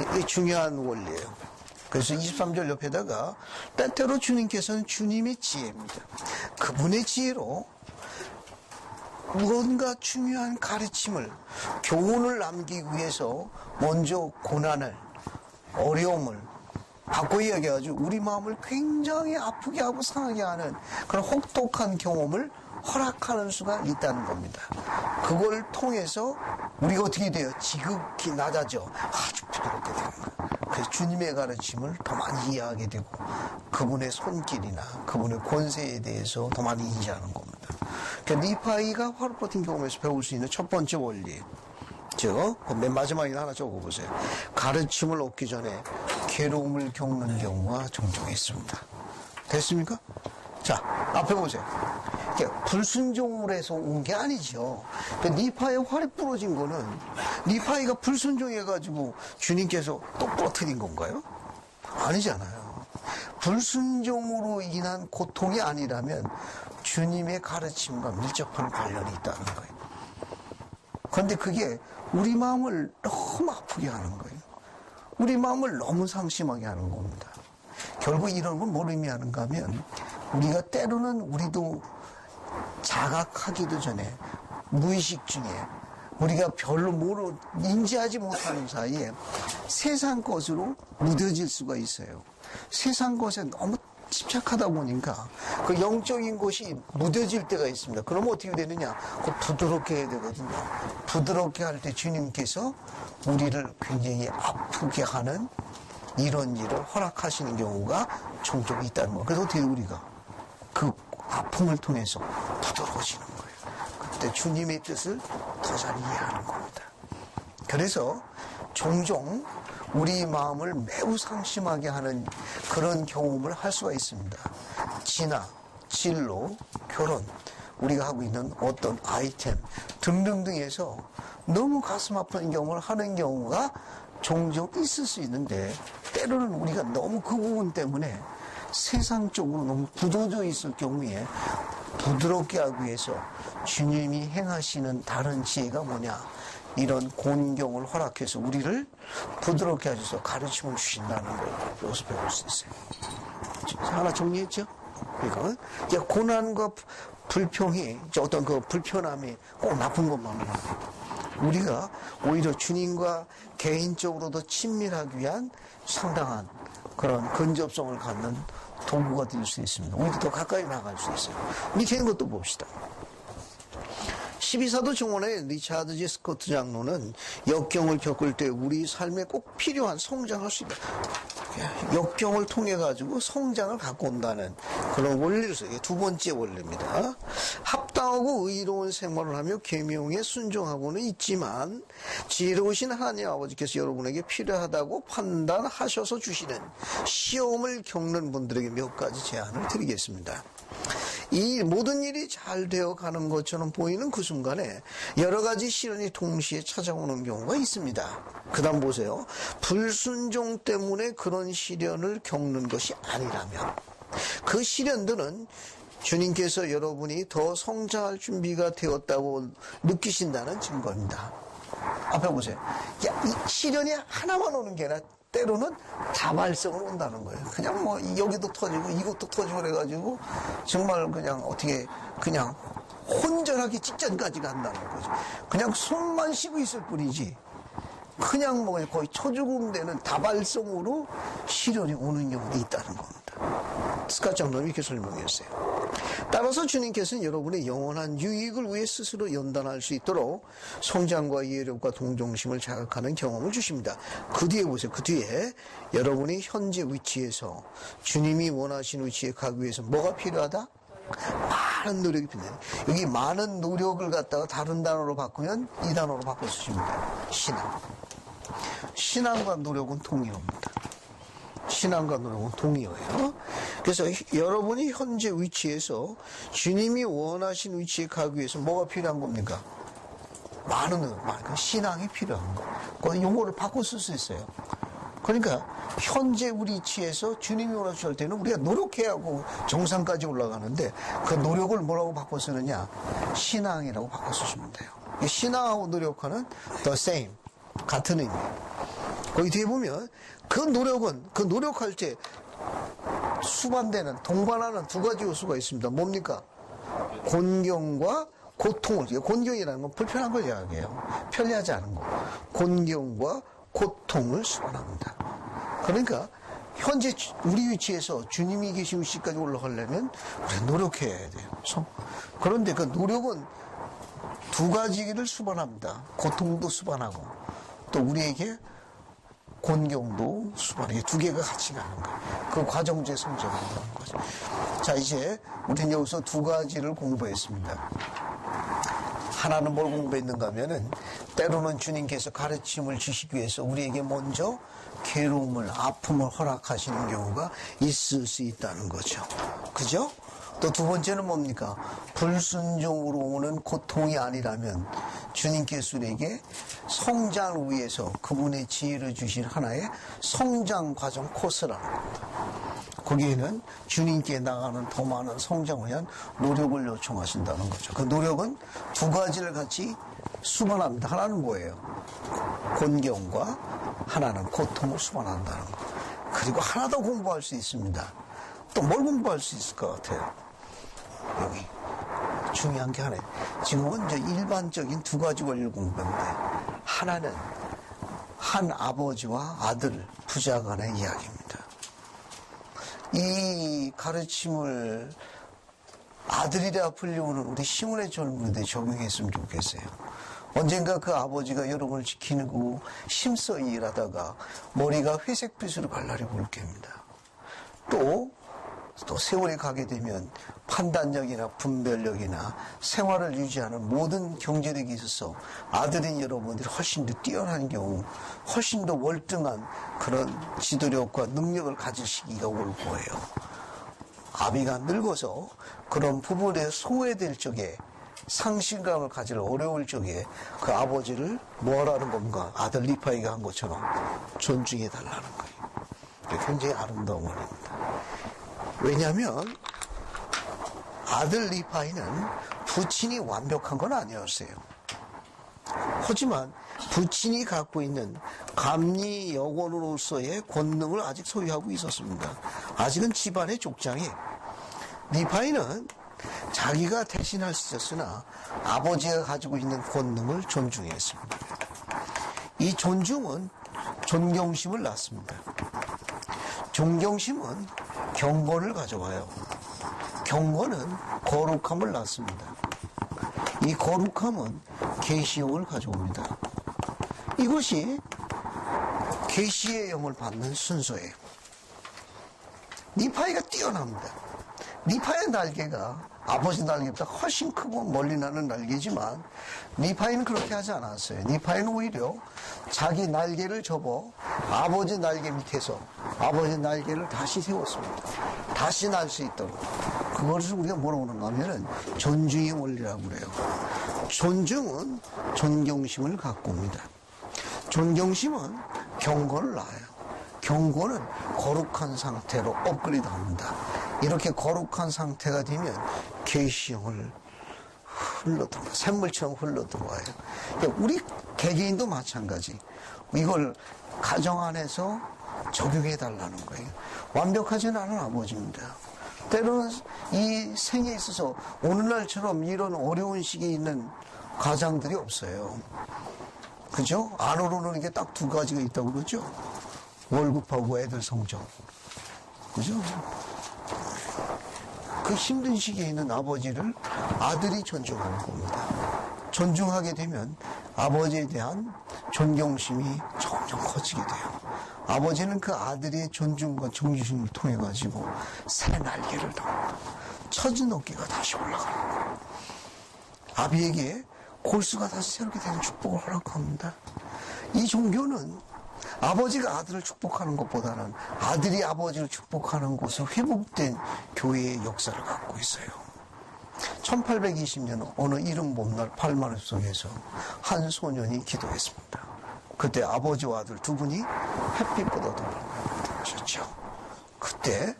이게 중요한 원리예요. 그래서 23절 옆에다가 때때로 주님께서는 주님의 지혜입니다. 그분의 지혜로 무언가 중요한 가르침을, 교훈을 남기기 위해서 먼저 고난을, 어려움을 바꿔 이야기해가지고 우리 마음을 굉장히 아프게 하고 상하게 하는 그런 혹독한 경험을 허락하는 수가 있다는 겁니다. 그걸 통해서 우리가 어떻게 돼요? 지극히 낮아져 아주 부드럽게 되는 거예요. 그래서 주님의 가르침을 더 많이 이해하게 되고 그분의 손길이나 그분의 권세에 대해서 더 많이 인지하는 겁니다. 그러니까 리파이가 화를 버틴 경험에서 배울 수 있는 첫 번째 원리, 맨 마지막에 하나 적어보세요. 가르침을 얻기 전에 괴로움을 겪는 경우가 종종 있습니다. 됐습니까? 자, 앞에 보세요. 불순종을 해서 온 게 아니죠. 그러니까 리파이의 활이 부러진 거는 리파이가 불순종해가지고 주님께서 또 부러뜨린 건가요? 아니잖아요. 불순종으로 인한 고통이 아니라면 주님의 가르침과 밀접한 관련이 있다는 거예요. 그런데 그게 우리 마음을 너무 아프게 하는 거예요. 우리 마음을 너무 상심하게 하는 겁니다. 결국 이런 건 뭘 의미하는가 하면 우리가 때로는 우리도 자각하기도 전에 무의식 중에 우리가 별로 인지하지 못하는 사이에 세상 것으로 무뎌질 수가 있어요. 세상 것에 너무 집착하다 보니까 그 영적인 것이 무뎌질 때가 있습니다. 그러면 어떻게 되느냐? 부드럽게 해야 되거든요. 부드럽게 할 때 주님께서 우리를 굉장히 아프게 하는 이런 일을 허락하시는 경우가 종종 있다는 거예요. 그래서 어떻게 우리가 그 아픔을 통해서 부드러워지는 거예요. 그때 주님의 뜻을 더 잘 이해하는 겁니다. 그래서 종종 우리 마음을 매우 상심하게 하는 그런 경험을 할 수가 있습니다. 진화, 진로, 결혼, 우리가 하고 있는 어떤 아이템 등등등에서 너무 가슴 아픈 경험을 하는 경우가 종종 있을 수 있는데, 때로는 우리가 너무 그 부분 때문에 세상적으로 너무 굳어져 있을 경우에 부드럽게 하기 위해서 주님이 행하시는 다른 지혜가 뭐냐, 이런 곤경을 허락해서 우리를 부드럽게 하셔서 가르침을 주신다는 걸 여기서 배울 수 있어요. 하나 정리했죠? 그러니까 이제 고난과 불평이, 어떤 그 불편함이 꼭 나쁜 것만은 아니에요. 우리가 오히려 주님과 개인적으로도 친밀하기 위한 상당한 그런 근접성을 갖는 도구가 될 수 있습니다. 우리도 더 가까이 나갈 수 있어요. 밑에 있는 것도 봅시다. 12사도 증언의 리차드 G. 스코트 장로는 역경을 겪을 때 우리 삶에 꼭 필요한 성장할 수 있다. 역경을 통해 가지고 성장을 갖고 온다는 그런 원리를 써요. 이게 두 번째 원리입니다. 합당하고 의로운 생활을 하며 계명에 순종하고는 있지만 지혜로우신 하나님 아버지께서 여러분에게 필요하다고 판단하셔서 주시는 시험을 겪는 분들에게 몇 가지 제안을 드리겠습니다. 이 모든 일이 잘 되어 가는 것처럼 보이는 그 순간에 여러 가지 시련이 동시에 찾아오는 경우가 있습니다. 그 다음 보세요. 불순종 때문에 그런 시련을 겪는 것이 아니라면 그 시련들은 주님께서 여러분이 더 성장할 준비가 되었다고 느끼신다는 증거입니다. 앞에 보세요. 이 시련이 하나만 오는 게 아니라 때로는 다발성으로 온다는 거예요. 그냥 뭐 여기도 터지고 이것도 터지고 그래가지고 정말 그냥 어떻게 그냥 혼전하기 직전까지 간다는 거죠. 그냥 숨만 쉬고 있을 뿐이지 그냥 뭐 거의 초죽음 되는 다발성으로 시련이 오는 경우도 있다는 겁니다. 스캇 장로님이 이렇게 설명했어요. 따라서 주님께서는 여러분의 영원한 유익을 위해 스스로 연단할 수 있도록 성장과 이해력과 동정심을 자극하는 경험을 주십니다. 그 뒤에 보세요. 그 뒤에 여러분이 현재 위치에서 주님이 원하시는 위치에 가기 위해서 뭐가 필요하다? 많은 노력이 필요해요. 여기 많은 노력을 갖다가 다른 단어로 바꾸면 이 단어로 바꿔주십니다. 신앙. 신앙과 노력은 동의어입니다. 신앙과 노력은 동의어예요. 그래서 여러분이 현재 위치에서 주님이 원하신 위치에 가기 위해서 뭐가 필요한 겁니까? 많은 노력, 신앙이 필요한 거. 그 용어를 바꿔 쓸 수 있어요. 그러니까 현재 우리 위치에서 주님이 원하실 때는 우리가 노력해야 하고 정상까지 올라가는데 그 노력을 뭐라고 바꿔 쓰느냐? 신앙이라고 바꿔 쓰시면 돼요. 신앙하고 노력하는 the same, 같은 의미예요. 거기 뒤에 보면 그 노력은 그 노력할 때 수반되는 동반하는 두 가지 요소가 있습니다. 뭡니까? 곤경과 고통을. 곤경이라는 건 불편한 걸 이야기해요. 편리하지 않은 거. 곤경과 고통을 수반합니다. 그러니까 현재 우리 위치에서 주님이 계신 위치까지 올라가려면 우리가 노력해야 돼요. 그런데 그 노력은 두 가지를 수반합니다. 고통도 수반하고 또 우리에게 곤경도 수반하게 두 개가 같이 가는 거예요. 그 과정제 성장한다는 거죠. 자, 이제 우리는 여기서 두 가지를 공부했습니다. 하나는 뭘 공부했는가 하면은 때로는 주님께서 가르침을 주시기 위해서 우리에게 먼저 괴로움을, 아픔을 허락하시는 경우가 있을 수 있다는 거죠. 그죠? 또 두 번째는 뭡니까? 불순종으로 오는 고통이 아니라면 주님께서 우리에게 성장을 위해서 그분의 지혜를 주신 하나의 성장 과정 코스라는 겁니다. 거기에는 주님께 나가는 더 많은 성장을 위한 노력을 요청하신다는 거죠. 그 노력은 두 가지를 같이 수반합니다. 하나는 뭐예요? 곤경과 하나는 고통을 수반한다는 거. 그리고 하나 더 공부할 수 있습니다. 또 뭘 공부할 수 있을 것 같아요? 여기 중요한 게 하나예요. 지금은 이제 일반적인 두 가지 원리 공부인데, 하나는 한 아버지와 아들, 부자 간의 이야기입니다. 이 가르침을 아들이라 불리우는 우리 시문의 젊은이들이 적용했으면 좋겠어요. 언젠가 그 아버지가 여러분을 지키고 힘써 일하다가 머리가 회색빛으로 갈라져 볼 겁니다. 또 세월이 가게 되면 판단력이나 분별력이나 생활을 유지하는 모든 경제력이 있어서 아들인 여러분들이 훨씬 더 뛰어난 경우, 훨씬 더 월등한 그런 지도력과 능력을 가질 시기가 올 거예요. 아비가 늙어서 그런 부분에 소외될 적에, 상실감을 가질 어려울 적에 그 아버지를 뭐라는 건가, 아들 리파이가 한 것처럼 존중해 달라는 거예요. 굉장히 아름다운 말입니다. 왜냐하면 아들 리파이는 부친이 완벽한 건 아니었어요. 하지만 부친이 갖고 있는 감리 여건으로서의 권능을 아직 소유하고 있었습니다. 아직은 집안의 족장이. 리파이는 자기가 대신할 수 있었으나 아버지가 가지고 있는 권능을 존중했습니다. 이 존중은 존경심을 낳습니다. 존경심은 경건을 가져와요. 경건은 거룩함을 낳습니다. 이 거룩함은 계시욕을 가져옵니다. 이것이 계시의 영을 받는 순서예요. 리파이가 뛰어납니다. 리파이의 날개가 아버지 날개보다 훨씬 크고 멀리 나는 날개지만 리파이는 그렇게 하지 않았어요. 리파이는 오히려 자기 날개를 접어 아버지 날개 밑에서 아버지 날개를 다시 세웠습니다. 다시 날 수 있도록. 그것을 우리가 뭐라고 그러는가 하면은 존중의 원리라고 그래요. 존중은 존경심을 갖고 옵니다. 존경심은 경건을 낳아요. 경건은 거룩한 상태로 업그레이드합니다. 이렇게 거룩한 상태가 되면 계시형을 흘러들어와요. 샘물처럼 흘러들어와요. 우리 개개인도 마찬가지. 이걸 가정 안에서 적용해 달라는 거예요. 완벽하지는 않은 아버지입니다. 때로는 이 생에 있어서 오늘날처럼 이런 어려운 시기에 있는 가장들이 없어요. 그죠? 안 오르는 게 딱 두 가지가 있다고 그러죠? 월급하고 애들 성적. 그죠? 그 힘든 시기에 있는 아버지를 아들이 존중하는 겁니다. 존중하게 되면 아버지에 대한 존경심이 점점 커지게 돼요. 아버지는 그 아들의 존중과 존경심을 통해 가지고 새 날개를 답니다. 처진 어깨가 다시 올라가는 거예요. 아비에게 골수가 다시 새롭게 되는 축복을 허락합니다. 이 종교는 아버지가 아들을 축복하는 것보다는 아들이 아버지를 축복하는 곳은 회복된 교회의 역사를 갖고 있어요. 1820년 어느 이른 봄날 팔마르 속에서 한 소년이 기도했습니다. 그때 아버지와 아들 두 분이 햇빛보다 더 밝으셨죠. 그때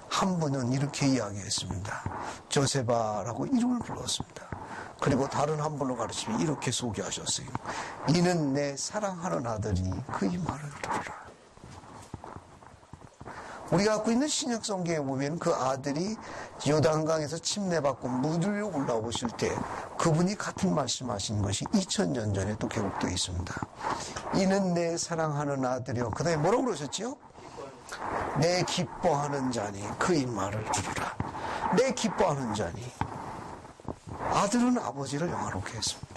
한 분은 이렇게 이야기했습니다. 조세바라고 이름을 불렀습니다. 그리고 다른 한 분을 가르치며 이렇게 소개하셨어요. 이는 내 사랑하는 아들이 그의 말을 들으라. 우리가 갖고 있는 신약 성경에 보면 그 아들이 요단강에서 침례받고 물 위로 올라오실 때 그분이 같은 말씀하신 것이 2000년 전에 또 기록되어 있습니다. 이는 내 사랑하는 아들이요. 그 다음에 뭐라고 그러셨죠? 내 기뻐하는 자니 그의 말을 들으라. 내 기뻐하는 자니. 아들은 아버지를 영화롭게 했습니다.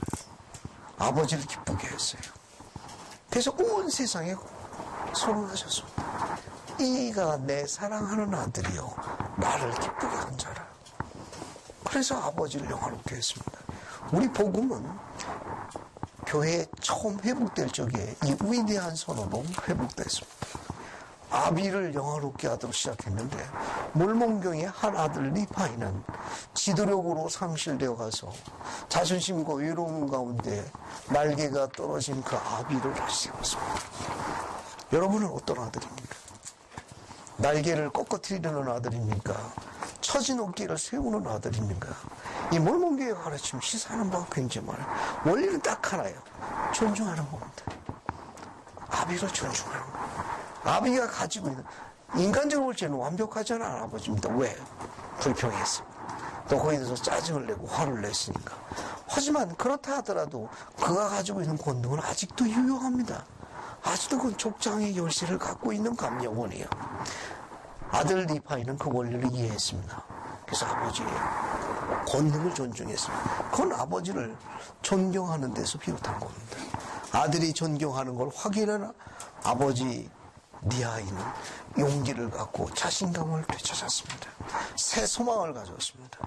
아버지를 기쁘게 했어요. 그래서 온 세상에 소문하셨습니다. 이가 내 사랑하는 아들이요 나를 기쁘게 한 자라. 그래서 아버지를 영화롭게 했습니다. 우리 복음은 교회에 처음 회복될 적에 이 위대한 선언으로 회복됐습니다. 아비를 영화롭게 하도록 시작했는데 몰몬경의 한 아들 리파이는 지도력으로 상실되어 가서 자존심과 외로움 가운데 날개가 떨어진 그 아비를 다시 세웠습니다. 여러분은 어떤 아들입니까? 날개를 꺾어뜨리는 아들입니까? 처진 어깨를 세우는 아들입니까? 이 몰몬교회 가르치면 시사하는 바가 굉장히 많아요. 원리는 딱 하나예요. 존중하는 겁니다. 아비를 존중하는 겁니다. 아비가 가지고 있는 인간적으로 볼 때는 완벽하지 않은 아버지입니다. 왜? 불평했습니다. 또 거기에 대해서 짜증을 내고 화를 냈으니까. 하지만 그렇다 하더라도 그가 가지고 있는 권능은 아직도 유효합니다. 아직도 그 족장의 열쇠를 갖고 있는 감영원이에요. 아들 니파이는 그 원리를 이해했습니다. 그래서 아버지의 권능을 존중했습니다. 그건 아버지를 존경하는 데서 비롯한 겁니다. 아들이 존경하는 걸 확인하는 아버지 니아이는 용기를 갖고 자신감을 되찾았습니다. 새 소망을 가졌습니다.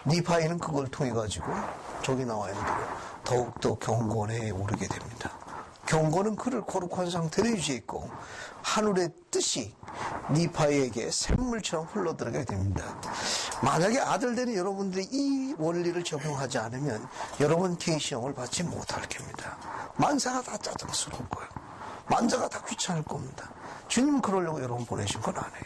니파이는 그걸 통해 가지고 저기 나와 있는 대로 더욱더 경건에 오르게 됩니다. 경건은 그를 거룩한 상태로 유지했고 하늘의 뜻이 니파이에게 샘물처럼 흘러들어가게 됩니다. 만약에 아들 되는 여러분들이 이 원리를 적용하지 않으면 여러분 계시형을 받지 못할 겁니다. 만사가 다 짜증스러울 거예요. 만사가 다 귀찮을 겁니다. 주님은 그러려고 여러분 보내신 건 아니에요.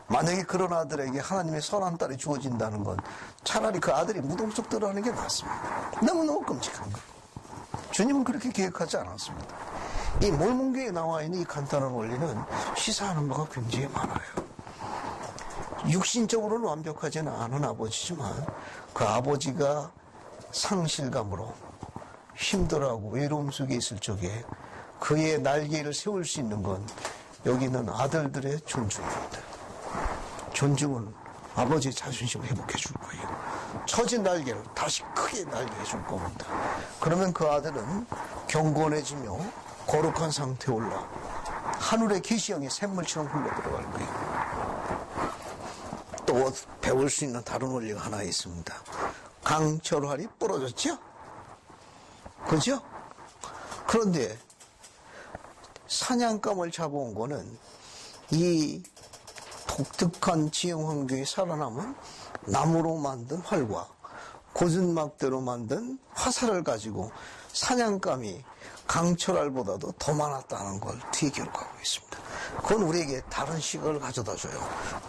만약에 그런 아들에게 하나님의 선한 딸이 주어진다는 건 차라리 그 아들이 무덤 속 들어가는 게 낫습니다. 너무너무 끔찍한 거예요. 주님은 그렇게 계획하지 않았습니다. 이 몰몬교에 나와 있는 이 간단한 원리는 시사하는 바가 굉장히 많아요. 육신적으로는 완벽하지는 않은 아버지지만 그 아버지가 상실감으로 힘들어하고 외로움 속에 있을 적에 그의 날개를 세울 수 있는 건 여기 있는 아들들의 존중입니다. 존중은 아버지의 자존심을 회복해 줄 거예요. 처진 날개를 다시 크게 날게 해줄 겁니다. 그러면 그 아들은 경건해지며 거룩한 상태에 올라 하늘의 계시형이 샘물처럼 흘러들어갈 거예요. 또 배울 수 있는 다른 원리가 하나 있습니다. 강철활이 부러졌죠? 그죠? 그런데 사냥감을 잡아온 거는 이 독특한 지형 환경에 살아남은 나무로 만든 활과 고든 막대로 만든 화살을 가지고 사냥감이 강철알보다도 더 많았다는 걸 뒤에 기록하고 있습니다. 그건 우리에게 다른 시각을 가져다 줘요.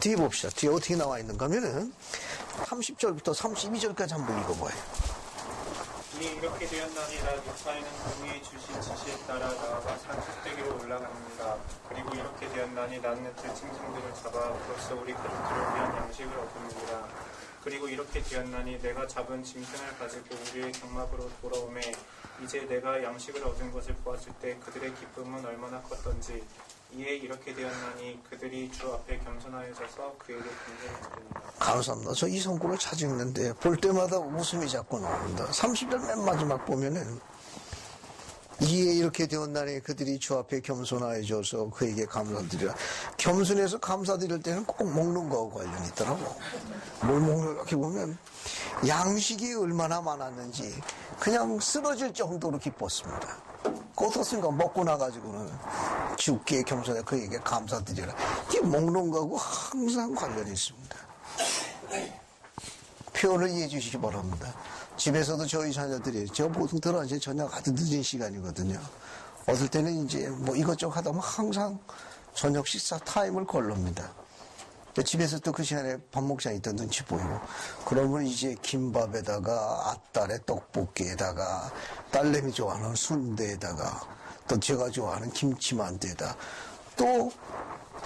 뒤에 봅시다. 뒤에 어떻게 나와 있는가 하면은 30절부터 32절까지 한번 읽어봐요. 이렇게 되었나니라 니파이는 공의 주신 지시에 따라 나아가 산꼭대기로 올라갑니다. 그리고 이렇게 되었나니 낫는 들짐승들을 잡아 그로써 우리 가족들을 위한 양식을 얻으니라. 그리고 이렇게 되었나니 내가 잡은 짐승을 가지고 우리의 경막으로 돌아오매 이제 내가 양식을 얻은 것을 보았을 때 그들의 기쁨은 얼마나 컸던지 이에 이렇게 되었나니 그들이 주 앞에 겸손하여져서 그에게 감사를 드립니다. 감사합니다. 저 이 성구를 자주 읽는데 볼 때마다 웃음이 자꾸 나옵니다. 30절 맨 마지막 보면은 이에 이렇게 되었나니 그들이 주 앞에 겸손하여져서 그에게 감사드리라. 겸손해서 감사드릴 때는 꼭 먹는 거하고 관련이 있더라고. 뭘 먹는 이렇게 보면 양식이 얼마나 많았는지 그냥 쓰러질 정도로 기뻤습니다. 어떻습니까? 먹고 나가지고는 주께 겸손해 그에게 감사드리라. 이게 먹는 거하고 항상 관련이 있습니다. 표현을 이해해 주시기 바랍니다. 집에서도 저희 자녀들이, 저 보통 들어간 지 저녁 아주 늦은 시간이거든요. 어떨 때는 이제 뭐 이것저것 하다 보면 항상 저녁 식사 타임을 걸럽니다. 집에서 또 그 시간에 밥 먹지 않았던 눈치 보이고, 그러면 이제 김밥에다가 앞달에 떡볶이에다가 딸내미 좋아하는 순대에다가 또 제가 좋아하는 김치만두에다 또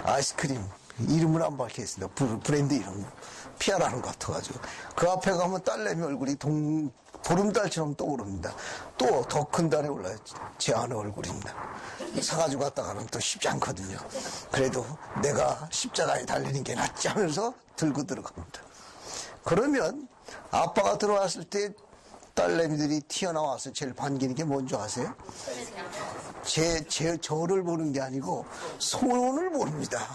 아이스크림, 이름을 안 밝히겠습니다. 브랜드 이름. 피아라는 것 같아가지고. 그 앞에 가면 딸내미 얼굴이 보름달처럼 떠오릅니다. 또 더 큰 달에 올라요. 제 아내 얼굴입니다. 사가지고 갔다가는 또 쉽지 않거든요. 그래도 내가 십자가에 달리는 게 낫지 하면서 들고 들어갑니다. 그러면 아빠가 들어왔을 때 딸내미들이 튀어나와서 제일 반기는 게 뭔지 아세요? 저를 보는 게 아니고 손을 보릅니다.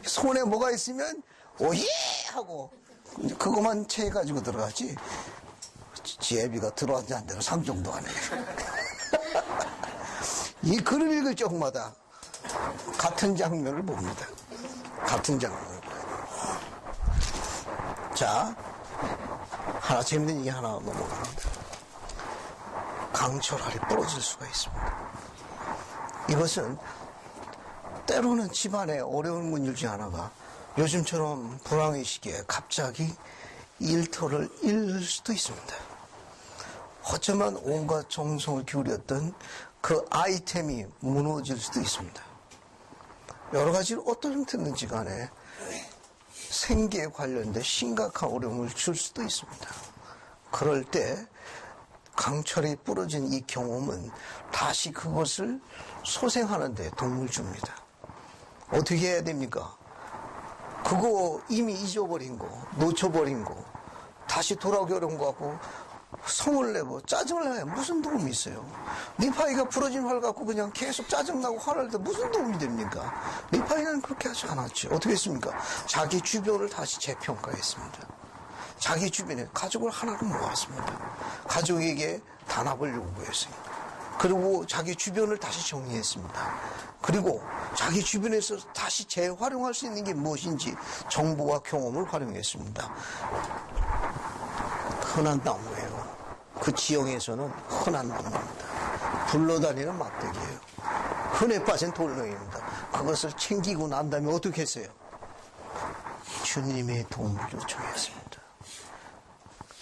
손에 뭐가 있으면 오예! 하고 그것만 채가지고 들어가지 지혜비가 들어왔는지 안 들어 상정도 안 해요. 이 글을 읽을 적마다 같은 장면을 봅니다. 같은 장면을 봐요. 자, 하나 재밌는 얘기 하나 넘어갑니다. 강철알이 부러질 수가 있습니다. 이것은 때로는 집안에 어려운 문제 중 하나가 요즘처럼 불황의 시기에 갑자기 일터를 잃을 수도 있습니다. 어쩌면 온갖 정성을 기울였던 그 아이템이 무너질 수도 있습니다. 여러 가지로 어떤 형태든지 간에 생계에 관련된 심각한 어려움을 줄 수도 있습니다. 그럴 때 강철이 부러진 이 경험은 다시 그것을 소생하는 데 도움을 줍니다. 어떻게 해야 됩니까? 그거 이미 잊어버린 거, 놓쳐버린 거, 다시 돌아오기 어려운 거 갖고 성을 내고 짜증을 내야 무슨 도움이 있어요? 리파이가 부러진 활 갖고 그냥 계속 짜증나고 화날 때 무슨 도움이 됩니까? 리파이는 그렇게 하지 않았죠. 어떻게 했습니까? 자기 주변을 다시 재평가했습니다. 자기 주변에 가족을 하나로 모았습니다. 가족에게 단합을 요구했어요. 그리고 자기 주변을 다시 정리했습니다. 그리고 자기 주변에서 다시 재활용할 수 있는 게 무엇인지 정보와 경험을 활용했습니다. 흔한 나무예요. 그 지형에서는 흔한 나무입니다. 굴러다니는 막대기예요. 흔해 빠진 돌멩이입니다. 그것을 챙기고 난 다음에 어떻게 했어요? 주님의 도움을 요청했습니다.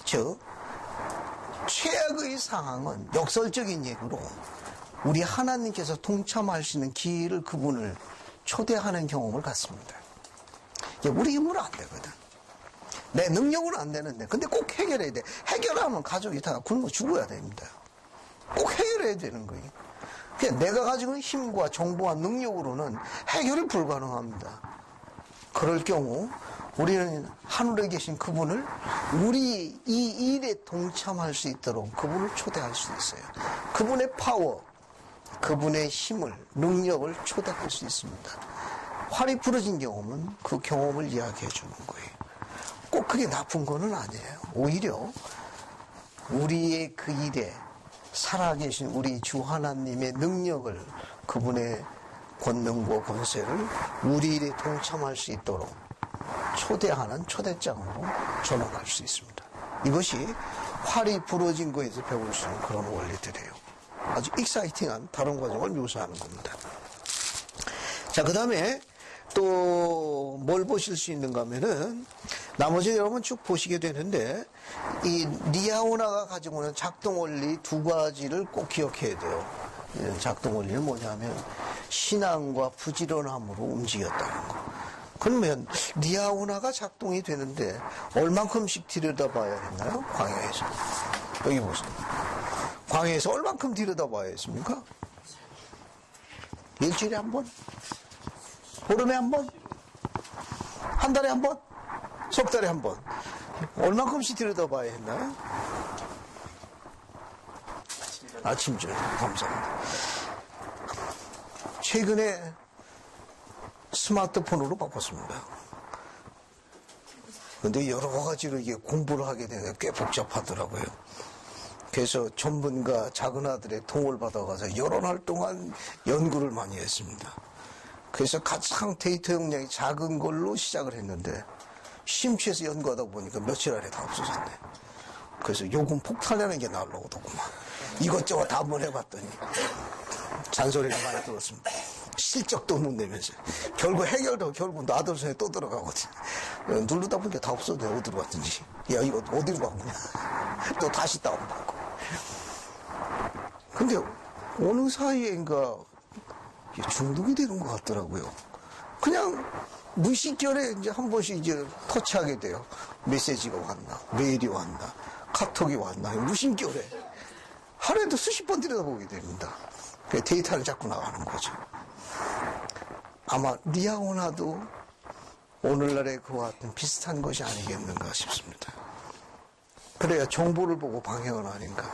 즉 최악의 상황은 역설적인 얘기로 우리 하나님께서 동참할 수 있는 기회를 그분을 초대하는 경험을 갖습니다. 우리 힘으로 안 되거든. 내 능력으로 안 되는데 근데 꼭 해결해야 돼. 해결하면 가족이 다 굶어 죽어야 됩니다. 꼭 해결해야 되는 거예요. 그냥 내가 가지고 있는 힘과 정보와 능력으로는 해결이 불가능합니다. 그럴 경우 우리는 하늘에 계신 그분을 우리 이 일에 동참할 수 있도록 그분을 초대할 수 있어요. 그분의 파워, 그분의 힘을, 능력을 초대할 수 있습니다. 활이 부러진 경험은 그 경험을 이야기해 주는 거예요. 꼭 그게 나쁜 거는 아니에요. 오히려 우리의 그 일에 살아계신 우리 주 하나님의 능력을, 그분의 권능과 권세를 우리 일에 동참할 수 있도록 초대하는 초대장으로 전환할 수 있습니다. 이것이 활이 부러진 거에서 배울 수 있는 그런 원리들이에요. 아주 익사이팅한 다른 과정을 묘사하는 겁니다. 자, 그 다음에 또 뭘 보실 수 있는가 하면은 나머지 여러분 쭉 보시게 되는데 이 리아오나가 가지고 오는 작동 원리 두 가지를 꼭 기억해야 돼요. 작동 원리는 뭐냐면 신앙과 부지런함으로 움직였다는 거. 그러면 리아오나가 작동이 되는데 얼만큼씩 들여다봐야 했나요? 광야에서. 여기 보세요. 광야에서 얼만큼 들여다봐야 했습니까? 일주일에 한 번? 보름에 한 번? 한 달에 한 번? 석 달에 한 번? 얼만큼씩 들여다봐야 했나요? 아침절. 감사합니다. 최근에 스마트폰으로 바꿨습니다. 근데 여러 가지로 이게 공부를 하게 되면 꽤 복잡하더라고요. 그래서 전문가 작은 아들의 도움을 받아가서 여러 날 동안 연구를 많이 했습니다. 그래서 가장 데이터 용량이 작은 걸로 시작을 했는데 심취해서 연구하다 보니까 며칠 안에 다 없어졌네. 그래서 요금 폭탄이라는 게 나오더구만. 이것저것 다 한번 해봤더니 잔소리가 많이 들었습니다. 실적도 못 내면서 결국 해결도 결국 놔둘 손에 또 들어가거든. 누르다 보니까 다 없어져. 어디로 갔든지. 야, 이거 어디로 가보냐. 또 다시 다운받고. 근데 어느 사이에인가 중독이 되는 것 같더라고요. 그냥 무의식결에 이제 한 번씩 이제 터치하게 돼요. 메시지가 왔나, 메일이 왔나, 카톡이 왔나, 무심결에. 하루에도 수십 번 들여다보게 됩니다. 데이터를 자꾸 나가는 거죠. 아마 리아오나도 오늘날의 그와 같은 비슷한 것이 아니겠는가 싶습니다. 그래야 정보를 보고 방향은 아닌가.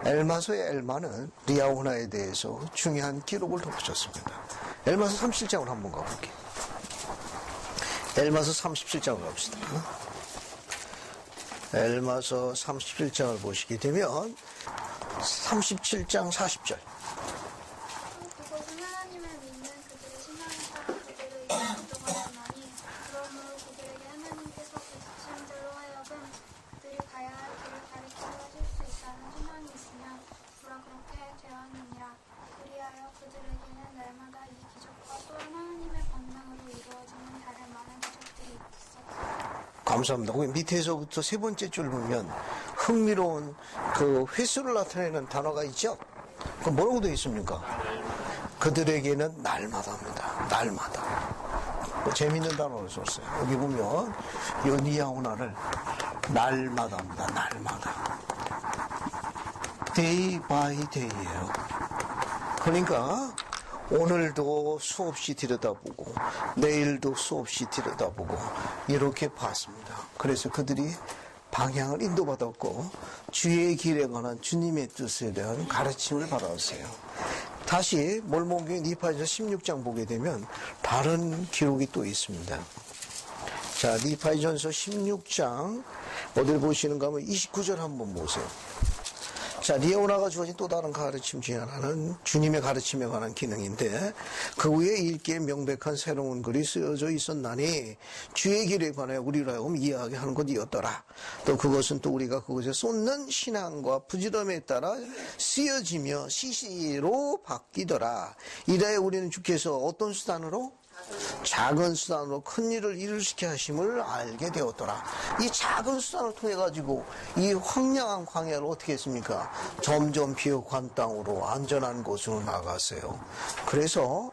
엘마서의 엘마는 리아오나에 대해서 중요한 기록을 덧붙였습니다. 엘마서 37장을 한번 가볼게요. 엘마서 37장을 갑시다. 엘마서 37장을 보시게 되면 37장 40절. 그곳은 하나님을 믿는 그들의 신앙을 따라 그들의 이름을 동하였나니 그러므로 그들에게 하나님께서 부르신 대로 하여금 그들이 가야 할 길을 가르쳐 줄 수 있다는 소망이 있으며 우리가 그렇게 되었느니라. 그리하여 그들에게는 날마다 이 기적과 또한 하나님의 권능으로 이루어지는 다른 많은 기적들이 있었다. 감사합니다. 거기 밑에서부터 세 번째 줄 보면 흥미로운 그 횟수를 나타내는 단어가 있죠? 그 뭐라고 되어 있습니까? 그들에게는 날마다입니다. 날마다. 재밌는 단어를 썼어요. 여기 보면 이 니아오나를 날마다입니다. 날마다. 데이 바이 데이예요. 그러니까 오늘도 수없이 들여다보고 내일도 수없이 들여다보고 이렇게 봤습니다. 그래서 그들이 방향을 인도받았고 주의 길에 관한 주님의 뜻에 대한 가르침을 받았어요. 다시 몰몬교회 니파전서 16장 보게 되면 다른 기록이 또 있습니다. 자, 니파전서 16장 어딜 보시는가 하면 29절 한번 보세요. 자, 니아오나가 주어진 또 다른 가르침 중에 하나는 주님의 가르침에 관한 기능인데 그 위에 읽기에 명백한 새로운 글이 쓰여져 있었나니 주의 길에 관해 우리로 하여금 이해하게 하는 것이었더라. 또 그것은 또 우리가 그것에 쏟는 신앙과 부지런함에 따라 쓰여지며 시시로 바뀌더라. 이래야 우리는 주께서 어떤 수단으로? 작은 수단으로 큰 일을 이루시게 하심을 알게 되었더라. 이 작은 수단을 통해 가지고 이 황량한 광야를 어떻게 했습니까? 점점 비옥한 땅으로 안전한 곳으로 나갔어요. 그래서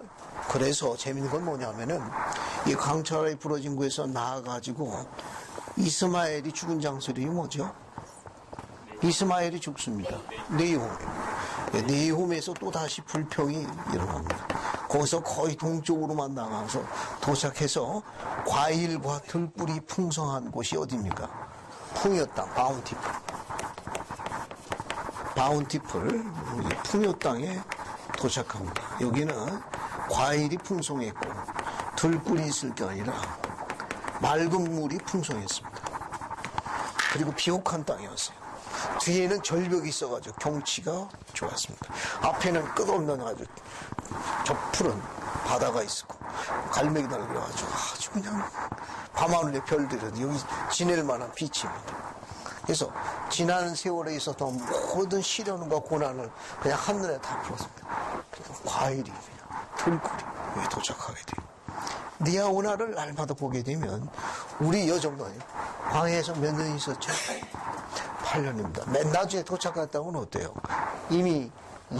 재밌는 건 뭐냐면은 이 강철이 부러진 곳에서 나아가지고 이스마엘이 죽은 장소들이 뭐죠? 이스마엘이 죽습니다. 네홈에서 또 다시 불평이 일어납니다. 거기서 거의 동쪽으로만 나가서 도착해서 과일과 들꿀이 풍성한 곳이 어디입니까? 풍요 땅, 바운티풀, 풍요 땅에 도착합니다. 여기는 과일이 풍성했고 들꿀이 있을 게 아니라 맑은 물이 풍성했습니다. 그리고 비옥한 땅이었어요. 뒤에는 절벽이 있어가지고 경치가 좋았습니다. 앞에는 끝없는 아주 저 푸른 바다가 있었고 갈매기 날려가지고 아주 그냥 밤하늘의 별들은 여기 지낼 만한 빛입니다. 그래서 지나는 세월에 있었던 모든 시련과 고난을 그냥 한눈에 다 풀었습니다. 과일이 그냥 들꿀이 여기 도착하게 돼요. 니아오나를 날마다 보게 되면 우리 여정도 아니에요. 광야에서 몇 년 있었죠? 8년입니다. 맨 나중에 도착했다고는 어때요? 이미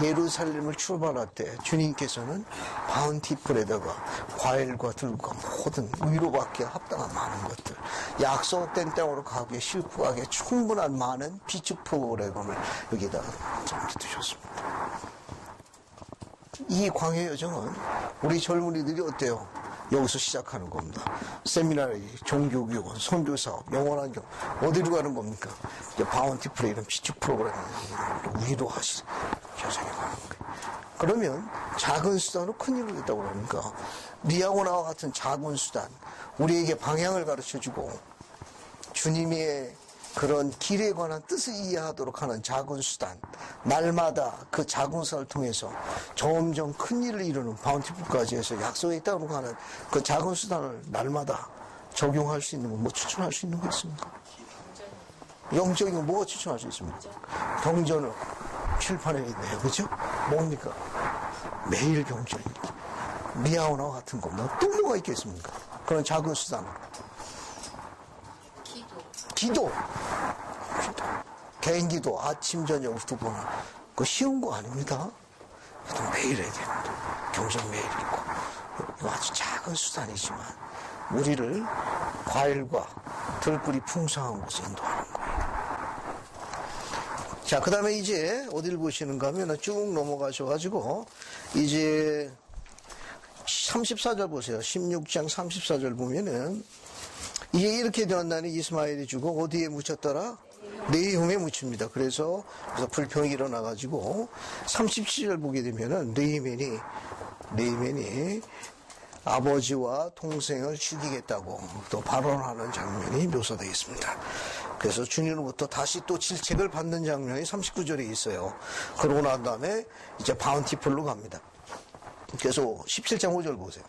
예루살렘을 출발할 때 주님께서는 바운티풀에다가 과일과 들과 모든 위로받기에 합당한 많은 것들, 약속된 땅으로 가기에 싣고 가기에 충분한 많은 비축 프로그램을 여기다가 정해두셨습니다. 이 광야 여정은 우리 젊은이들이 어때요? 여기서 시작하는 겁니다. 세미나리, 종교교원, 선교사업, 영원한 경 어디로 가는 겁니까? 이제 바운티풀에 이런 비축 프로그램을 위로하실 여정에 가는 거예요. 그러면 작은 수단으로 큰 일을 했다고 그러니까 니아오나와 같은 작은 수단, 우리에게 방향을 가르쳐주고 주님의 그런 길에 관한 뜻을 이해하도록 하는 작은 수단, 날마다 그 작은 수단을 통해서 점점 큰 일을 이루는 바운티풀까지 해서 약속의 땅으로 가는 그 작은 수단을 날마다 적용할 수 있는 거, 뭐 추천할 수 있는 거 있습니까? 영적인 거 뭐가 추천할 수 있습니까? 경전을 칠판에 있네요. 그죠? 뭡니까? 매일 경전입니다. 니아오나와 같은 겁니다. 또 뭐가 있겠습니까? 그런 작은 수단. 기도. 개인 기도, 아침, 저녁 두 번. 그거 쉬운 거 아닙니다. 그래도 매일 해야 됩니다. 경전 매일 읽고. 이거 아주 작은 수단이지만, 우리를 과일과 들꿀이 풍성한 곳에 인도하는 거예요. 자, 그 다음에 이제 어딜 보시는가 하면 쭉 넘어가셔가지고, 이제 34절 보세요. 16장 34절 보면은, 이제 이렇게 되었나니 이스마엘이 죽어 어디에 묻혔더라? 네홈에 묻힙니다. 그래서 불평이 일어나가지고 37절 보게 되면은 네히멘이 아버지와 동생을 죽이겠다고 또 발언하는 장면이 묘사되어 있습니다. 그래서 주님으로부터 다시 또 질책을 받는 장면이 39절에 있어요. 그러고 난 다음에 이제 바운티풀로 갑니다. 그래서 17장 5절 보세요.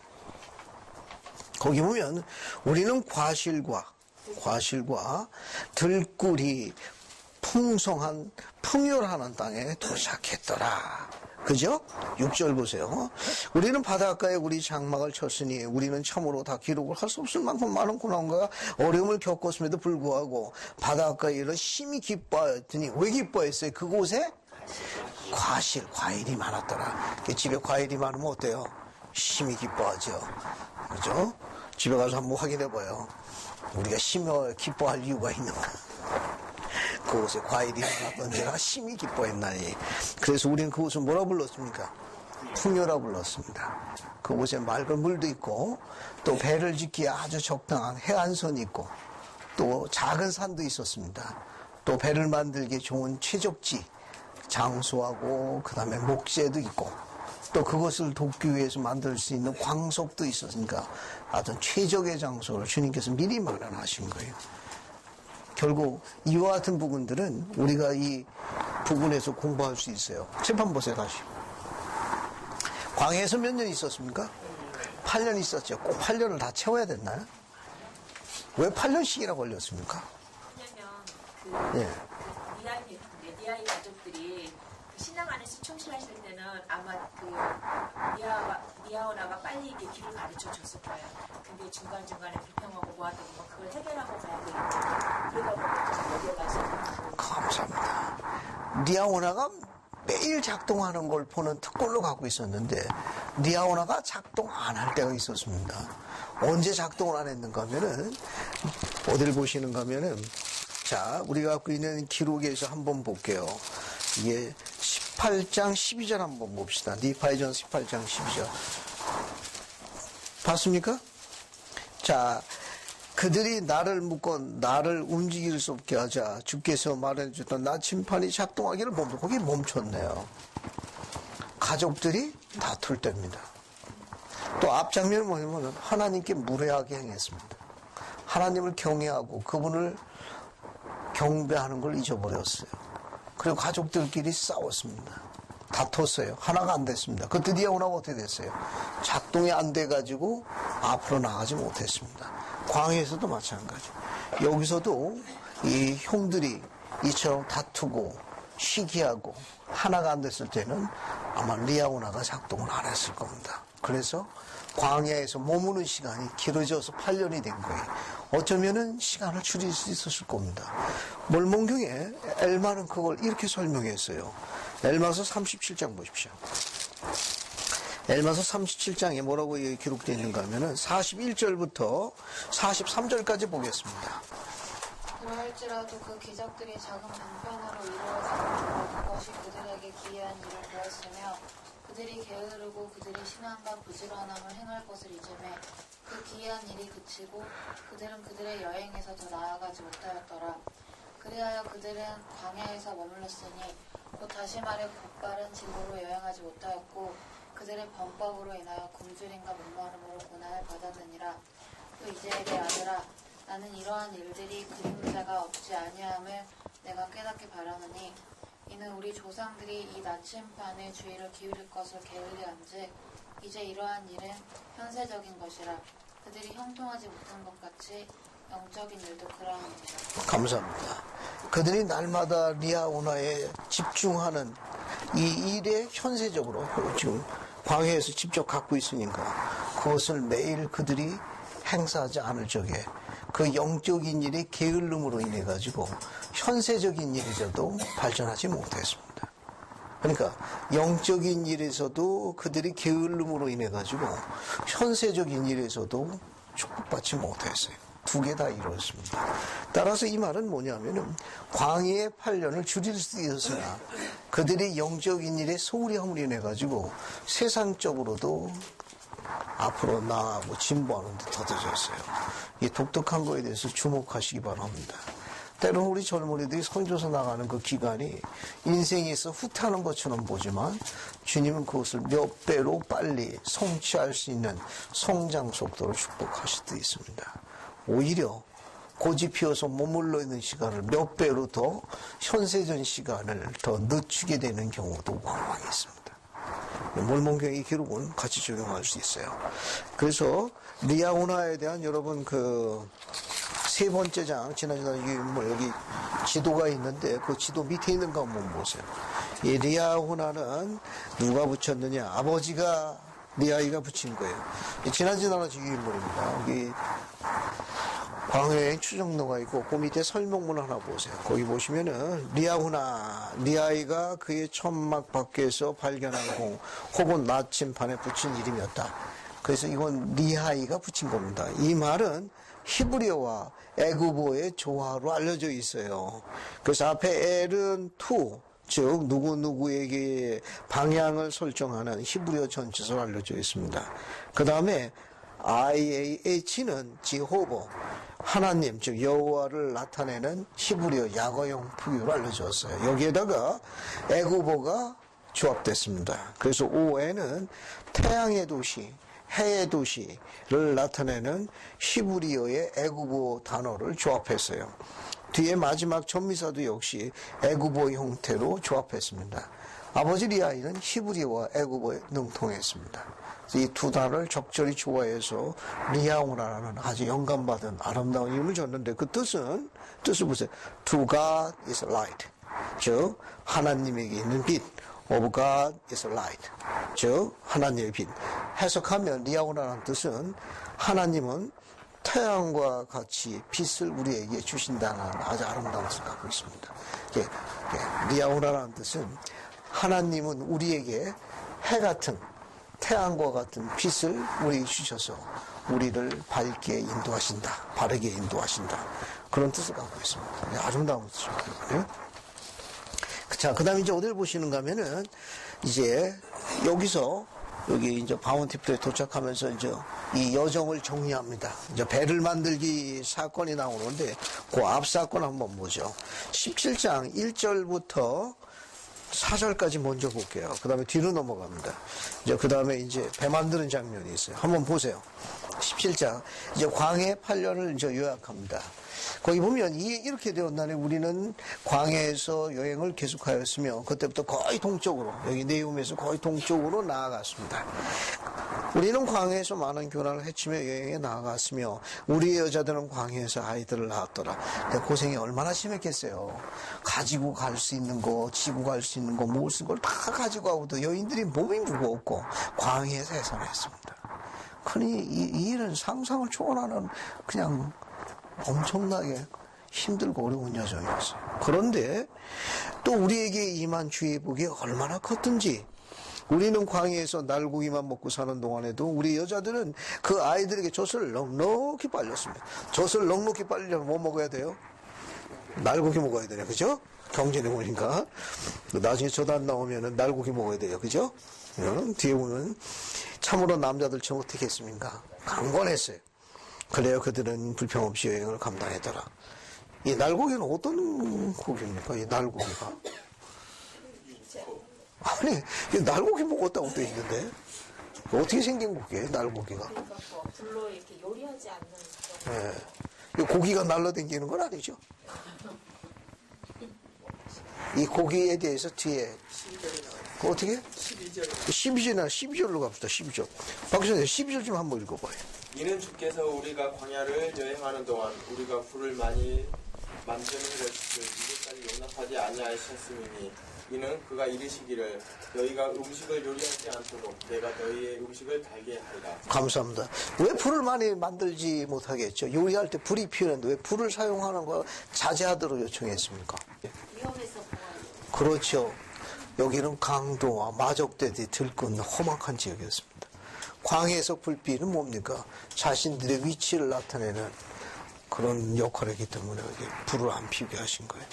거기 보면 우리는 과실과 들꿀이 풍성한 풍요하는 땅에 도착했더라. 그죠? 6절 보세요. 우리는 바닷가에 우리 장막을 쳤으니 우리는 참으로 다 기록을 할 수 없을 만큼 많은 고난과 어려움을 겪었음에도 불구하고 바닷가에 이런 심히 기뻐하였더니 왜 기뻐했어요? 그곳에 과일이 많았더라. 집에 과일이 많으면 어때요? 심히 기뻐하죠. 그죠? 집에 가서 한번 확인해봐요. 우리가 심히 기뻐할 이유가 있는가. 그곳에 과일이 나왔던 제가 심히 기뻐했나니. 그래서 우리는 그곳을 뭐라 불렀습니까? 풍요라 불렀습니다. 그곳에 맑은 물도 있고 또 배를 짓기에 아주 적당한 해안선이 있고 또 작은 산도 있었습니다. 또 배를 만들기에 좋은 최적지 장소하고 그 다음에 목재도 있고 또 그것을 돕기 위해서 만들 수 있는 광석도 있었으니까 아주 최적의 장소를 주님께서 미리 마련하신 거예요. 결국 이와 같은 부분들은 우리가 이 부분에서 공부할 수 있어요. 칠판 보세요 다시. 광야에서 몇 년 있었습니까? 8년 있었죠. 꼭 8년을 다 채워야 됐나요? 왜 8년씩이나 걸렸습니까? 왜냐면 예. 리아의 가족들이 그 신앙 안에서 충실하실 때는 아마 그 리아오나가 빨리 이렇게 길을 가르쳐 줬을 거예요. 근데 중간중간에 불평하고 뭐하다 보면 그걸 해결하고 가야 되겠죠. 그러다 보니까 여기에 가서 감사합니다. 리아오나가 매일 작동하는 걸 보는 특권을 갖고 있었는데 리아오나가 작동 안 할 때가 있었습니다. 언제 작동을 안 했는가 하면은 어디를 보시는가 하면은 자 우리가 갖고 있는 기록에서 한번 볼게요. 이게 18장 12절 한번 봅시다. 니파이전 18장 12절 봤습니까? 자 그들이 나를 묶어 나를 움직일 수 없게 하자 주께서 말해주던 나침판이 작동하기를 멈춰 거기 멈췄네요. 가족들이 다툴 때입니다. 또 앞장면은 뭐냐면 하나님께 무례하게 행했습니다. 하나님을 경외하고 그분을 경배하는 걸 잊어버렸어요. 그리고 가족들끼리 싸웠습니다. 다퉜어요. 하나가 안 됐습니다. 그 드디어 오나가 어떻게 됐어요? 작동이 안 돼가지고 앞으로 나가지 못했습니다. 광야에서도 마찬가지. 여기서도 이 형들이 이처럼 다투고 시기하고 하나가 안 됐을 때는 아마 리아오나가 작동을 안 했을 겁니다. 그래서 광야에서 머무는 시간이 길어져서 8년이 된 거예요. 어쩌면은 시간을 줄일 수 있었을 겁니다. 몰몬경에 엘마는 그걸 이렇게 설명했어요. 엘마서 37장 보십시오. 엘마서 37장에 뭐라고 기록되어 있는가 하면은 41절부터 43절까지 보겠습니다. 그러할지라도 그 기적들이 작은 방편으로 이루어지고 그것이 그들에게 기이한 일을 보였으며 그들이 게으르고 그들이 신앙과 부지런함을 행할 것을 잊으매 그 기이한 일이 그치고 그들은 그들의 여행에서 더 나아가지 못하였더라. 그리하여 그들은 광야에서 머물렀으니 곧 다시 말해 곧바른 진로로 여행하지 못하였고 그들의 범법으로 인하여 굶주림과 목마름으로 고난을 받았느니라. 또 이제의 아들아 나는 이러한 일들이 그림자가 없지 아니함을 내가 깨닫게 바라노니 이는 우리 조상들이 이 나침판의 주의를 기울일 것을 게을리한즉 이제 이러한 일은 현세적인 것이라. 그들이 형통하지 못한 것 같이 영적인 일도 그러합니다. 감사합니다. 그들이 날마다 리아오나에 집중하는 이 일에 현세적으로 지금 광야에서 직접 갖고 있으니까 그것을 매일 그들이 행사하지 않을 적에 그 영적인 일의 게을름으로 인해 가지고 현세적인 일에서도 발전하지 못했습니다. 그러니까 영적인 일에서도 그들이 게을름으로 인해 가지고 현세적인 일에서도 축복받지 못했어요. 두 개 다 이루었습니다. 따라서 이 말은 뭐냐면은 광야의 8년을 줄일 수 있었으나 그들이 영적인 일에 소홀히 함으로 인해 가지고 세상적으로도 앞으로 나아가고 진보하는 데 더뎌졌어요. 이 독특한 거에 대해서 주목하시기 바랍니다. 때로는 우리 젊은이들이 선교사 나가는 그 기간이 인생에서 후퇴하는 것처럼 보지만 주님은 그것을 몇 배로 빨리 성취할 수 있는 성장 속도를 축복하실 수 있습니다. 오히려 고집 피워서 머물러 있는 시간을 몇 배로 더 현세전 시간을 더 늦추게 되는 경우도 왕왕 있습니다. 몰몬경의 기록은 같이 적용할 수 있어요. 그래서 리아오나에 대한 여러분 그 세 번째 장 지난주에 뭐 여기 지도가 있는데 그 지도 밑에 있는 거 한번 보세요. 이 리아오나는 누가 붙였느냐? 아버지가 리아이가 붙인 거예요. 지난주 나라지 유인물입니다. 여기 광야여행 추정로가 있고 그 밑에 설명문 하나 보세요. 거기 보시면은 리아이가 그의 천막 밖에서 발견한 공 혹은 나침판에 붙인 이름이었다. 그래서 이건 리하이가 붙인 겁니다. 이 말은 히브리어와 애굽어의 조화로 알려져 있어요. 그래서 앞에 엘은 투, 즉 누구누구에게 방향을 설정하는 히브리어 전치사로 알려져 있습니다. 그 다음에 IAH는 지호보, 하나님, 즉 여호와를 나타내는 히브리어 약어용 부유로 알려졌어요. 여기에다가 애굽어가 조합됐습니다. 그래서 ON은 태양의 도시, 해의 도시를 나타내는 히브리어의 애굽어 단어를 조합했어요. 뒤에 마지막 전미사도 역시 애굽어 형태로 조합했습니다. 아버지 리하이는 히브리어와 애굽어에 능통했습니다. 이 두 단어를 적절히 조화해서 리하오라라는 아주 영감받은 아름다운 이름을 줬는데 그 뜻을 보세요. To God is light. 즉 하나님에게 있는 빛. Of God is light. 즉 하나님의 빛. 해석하면 리하오라는 뜻은 하나님은 태양과 같이 빛을 우리에게 주신다는 아주 아름다운 뜻을 갖고 있습니다. 리하오라는 뜻은 하나님은 우리에게 해 같은 태양과 같은 빛을 우리에게 주셔서 우리를 밝게 인도하신다. 바르게 인도하신다. 그런 뜻을 갖고 있습니다. 아름다운 뜻이거든요. 자, 그 다음에 이제 어딜 보시는가 하면은 이제 여기서 여기 이제 바운티풀에 도착하면서 이제 이 여정을 정리합니다. 이제 배를 만들기 사건이 나오는데 그 앞 사건 한번 보죠. 17장 1절부터 4절까지 먼저 볼게요. 그 다음에 뒤로 넘어갑니다. 이제 그 다음에 이제 배 만드는 장면이 있어요. 한번 보세요. 17장. 이제 광해 8년을 이제 요약합니다. 거기 보면 이렇게 되었나니 우리는 광해에서 여행을 계속하였으며 그때부터 거의 동쪽으로 여기 네움에서 거의 동쪽으로 나아갔습니다. 우리는 광해에서 많은 교란을 헤치며 여행에 나아갔으며 우리의 여자들은 광해에서 아이들을 낳았더라. 고생이 얼마나 심했겠어요. 가지고 갈 수 있는 거, 지고 갈 수 있는 거, 먹을 수 있는 걸 다 가지고 가고도 여인들이 몸이 무거웠고 광해에서 해산했습니다. 그러니 이 일은 상상을 초월하는 그냥 엄청나게 힘들고 어려운 여정이었어요. 그런데 또 우리에게 임한 주의 복이 얼마나 컸든지 우리는 광야에서 날고기만 먹고 사는 동안에도 우리 여자들은 그 아이들에게 젖을 넉넉히 빨렸습니다. 젖을 넉넉히 빨리려면 뭐 먹어야 돼요? 날고기 먹어야 되냐, 그죠? 경전에 보니까 나중에 젖 안 나오면은 날고기 먹어야 돼요, 그죠? 뒤에 보면 참으로 남자들처럼 어떻게 했습니까? 강권했어요. 그래야 그들은 불평 없이 여행을 감당했더라. 이 날고기는 어떤 고기입니까? 이 날고기가? 아니, 이 날고기 먹었다고 돼 있는데 어떻게 생긴 고기예요, 날고기가? 그러니까 불로 이렇게 요리하지 않는 이 고기가 날라다니는 건 아니죠. 이 고기에 대해서 뒤에 어떻게? 12절로 갑시다. 12절. 박 교수님 12절 좀 한번 읽어봐요. 이는 주께서 우리가 광야를 여행하는 동안 우리가 불을 많이 만드는 것을 이제까지 용납하지 아니하셨음이니 이는 그가 이르시기를 너희가 음식을 요리하지 않도록 내가 너희의 음식을 달게 하리라. 감사합니다. 왜 불을 많이 만들지 못하겠죠? 요리할 때 불이 필요한데 왜 불을 사용하는 거 자제하도록 요청했습니까? 위험해서 그렇죠. 여기는 강도와 마적대들이 들끓는 험악한 지역이었습니다. 광해에서 불빛은 뭡니까? 자신들의 위치를 나타내는 그런 역할이기 때문에 불을 안 피우게 하신 거예요.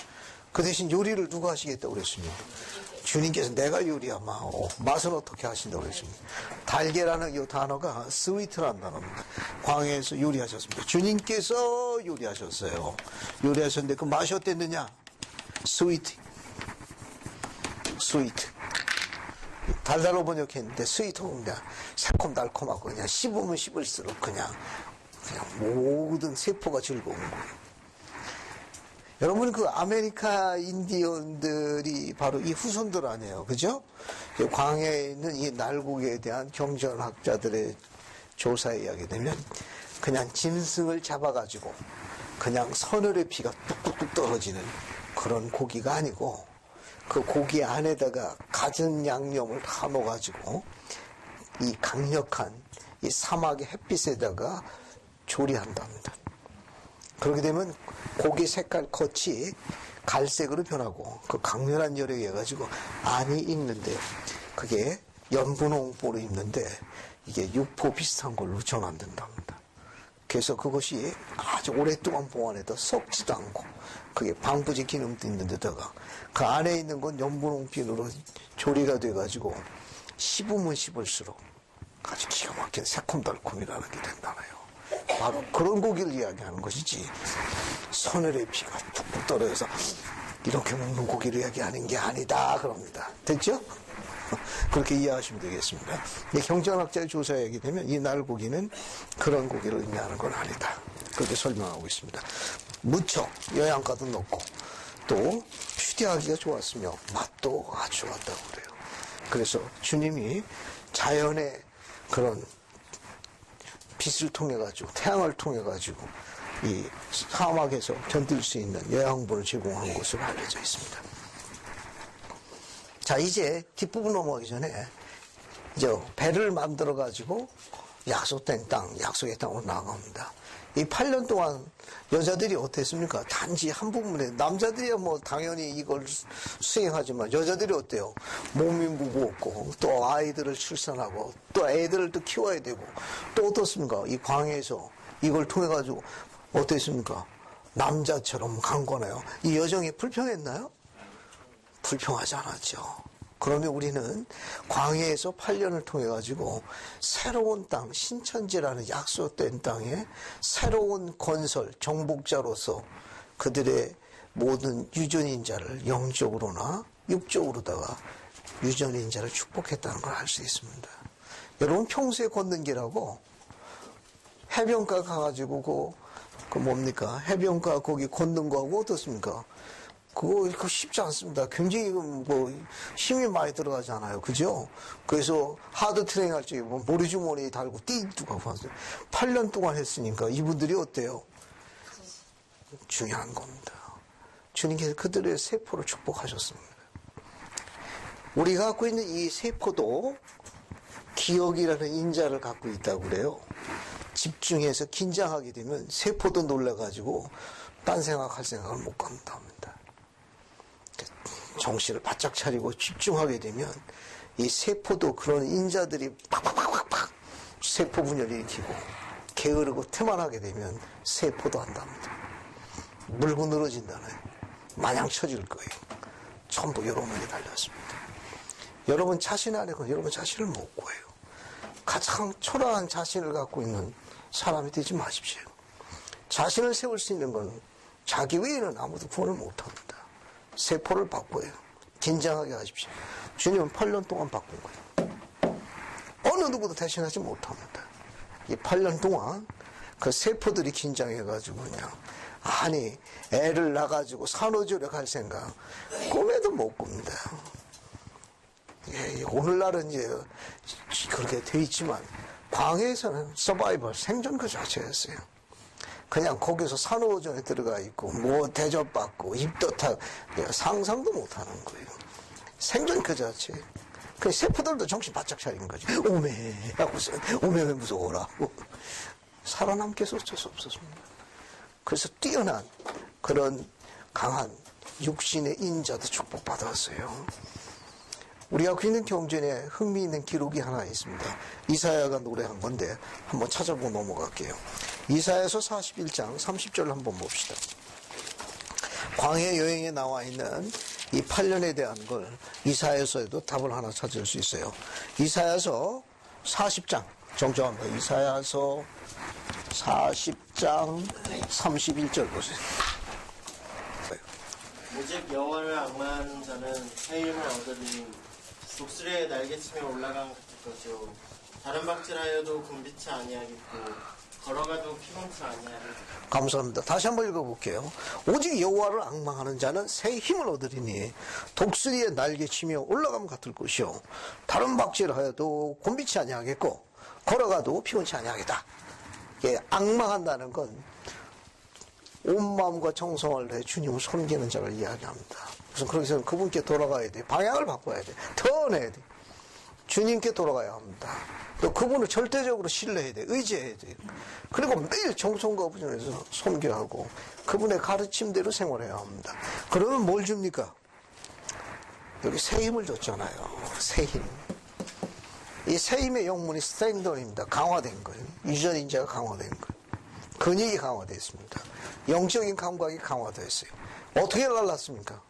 그 대신 요리를 누가 하시겠다고 그랬습니까? 주님께서 내가 요리하마. 맛은 어떻게 하신다고 그랬습니까? 달게라는 이 단어가 스위트라는 단어입니다. 광해에서 요리하셨습니다. 주님께서 요리하셨어요. 요리하셨는데 그 맛이 어땠느냐? 스위트. 달달로 번역했는데 스위트가 그냥 새콤달콤하고 그냥 씹으면 씹을수록 그냥 모든 세포가 즐거운 거예요. 여러분 그 아메리카 인디언들이 바로 이 후손들 아니에요, 그죠? 광야에 있는 이 날고기에 대한 경전학자들의 조사에 의하게 되면 그냥 짐승을 잡아가지고 그냥 서늘의 피가 뚝뚝뚝 떨어지는 그런 고기가 아니고 그 고기 안에다가 갖은 양념을 다 넣어가지고 이 강력한 이 사막의 햇빛에다가 조리한답니다. 그렇게 되면 고기 색깔 겉이 갈색으로 변하고 그 강렬한 열에 의해 가지고 안이 익는데 그게 연분홍보를 입는데 이게 육포 비슷한 걸로 전환된답니다. 그래서 그것이 아주 오랫동안 보관해도 썩지도 않고 그게 방부제 기능도 있는 데다가 그 안에 있는 건 연분홍빈으로 조리가 돼가지고 씹으면 씹을수록 아주 기가 막힌 새콤달콤이라는 게 된다네요. 바로 그런 고기를 이야기하는 것이지 서늘의 피가 툭툭 떨어져서 이렇게 먹는 고기를 이야기하는 게 아니다 그럽니다. 됐죠? 그렇게 이해하시면 되겠습니다. 경전학자의 조사에 얘기 되면 이 날고기는 그런 고기를 의미하는 건 아니다. 그렇게 설명하고 있습니다. 무척 영양가도 높고 또 휴대하기가 좋았으며 맛도 아주 좋았다고 그래요. 그래서 주님이 자연의 그런 빛을 통해 가지고 태양을 통해 가지고 이 사막에서 견딜 수 있는 영양분을 제공한 것으로 알려져 있습니다. 자, 이제 뒷부분 넘어가기 전에 이제 배를 만들어 가지고 약속된 땅, 약속의 땅으로 나아갑니다. 이 8년 동안 여자들이 어땠습니까? 단지 한 부분에 남자들이야 뭐 당연히 이걸 수행하지만 여자들이 어때요? 몸이 무거웠고 또 아이들을 출산하고 또 애들을 또 키워야 되고 또 어떻습니까? 이 광야에서 이걸 통해 가지고 어땠습니까? 남자처럼 간 거네요. 이 여정이 불평했나요? 불평하지 않았죠. 그러면 우리는 광야에서 8년을 통해 가지고 새로운 땅, 신천지라는 약속된 땅에 새로운 건설, 정복자로서 그들의 모든 유전인자를 영적으로나 육적으로다가 유전인자를 축복했다는 걸 알 수 있습니다. 여러분 평소에 걷는 길하고 해변가 가가지고 그 뭡니까? 해변가 거기 걷는 거하고 어떻습니까? 그거 쉽지 않습니다. 굉장히 힘이 많이 들어가잖아요. 그죠? 그래서 하드 트레이닝 할 적에 모래주머니에 달고 띠두고 하세요. 8년 동안 했으니까 이분들이 어때요? 중요한 겁니다. 주님께서 그들의 세포를 축복하셨습니다. 우리가 갖고 있는 이 세포도 기억이라는 인자를 갖고 있다고 그래요. 집중해서 긴장하게 되면 세포도 놀라가지고 딴 생각할 생각을 못 간답니다. 정신을 바짝 차리고 집중하게 되면 이 세포도 그런 인자들이 팍팍팍팍 세포 분열을 일으키고 게으르고 태만하게 되면 세포도 한답니다. 물고 늘어진다네. 마냥 쳐질 거예요. 전부 여러분에게 달렸습니다. 여러분 자신 안에 여러분 자신을 못 구해요. 가장 초라한 자신을 갖고 있는 사람이 되지 마십시오. 자신을 세울 수 있는 건 자기 외에는 아무도 구원을 못합니다. 세포를 바꿔요. 긴장하게 하십시오. 주님은 8년 동안 바꾼 거예요. 어느 누구도 대신하지 못합니다. 이 8년 동안 그 세포들이 긴장해가지고 그냥 아니 애를 낳아가지고 산후조리에 갈 생각 꿈에도 못 꿉니다. 예, 오늘날은 이제 그렇게 돼 있지만 광야에서는 서바이벌 생존 그 자체였어요. 그냥 거기서 산후조리에 들어가 있고 뭐 대접받고 입도 타 상상도 못하는 거예요. 생존 그 자체. 그 세포들도 정신 바짝 차린 거죠. 오메 하고서 오메 왜 무서워라. 살아남기 위해서 어쩔 수 없었습니다. 그래서 뛰어난 그런 강한 육신의 인자도 축복받았어요. 우리가 갖고 있는 경전에 흥미있는 기록이 하나 있습니다. 이사야가 노래한 건데 한번 찾아보고 넘어갈게요. 이사야서 41장 30절 한번 봅시다. 광야 여행에 나와 있는 이 8년에 대한 걸 이사야서에도 답을 하나 찾을 수 있어요. 이사야서 40장 정정합니다. 이사야서 40장 31절 보세요. 오직 여호와를 악마하는 자는 새 힘을 얻으리니 독수리의 날개치며 올라간 같을 것이요 다른 박질하여도 곤비치 아니하겠고 걸어가도 피곤치 아니하겠고. 감사합니다. 다시 한번 읽어볼게요. 오직 여호와를 앙망하는 자는 새 힘을 얻으리니 독수리의 날개치며 올라가면 같을 것이요 다른 박질하여도 곤비치 아니하겠고 걸어가도 피곤치 아니하겠다. 예, 앙망한다는 건 온 마음과 정성을 내 주님을 섬기는 자를 이야기합니다. 그래서 그렇게 해서 그분께 돌아가야 돼. 방향을 바꿔야 돼. 터내야 돼. 주님께 돌아가야 합니다. 또 그분을 절대적으로 신뢰해야 돼. 의지해야 돼. 그리고 매일 정성과 부정에서 섬겨하고 그분의 가르침대로 생활해야 합니다. 그러면 뭘 줍니까? 여기 새 힘을 줬잖아요. 새 힘. 이 세임의 영문이 strengthen입니다. 강화된 거예요. 유전 인자가 강화된 거예요. 근육이 강화됐습니다. 영적인 감각이 강화됐어요. 어떻게 날랐습니까?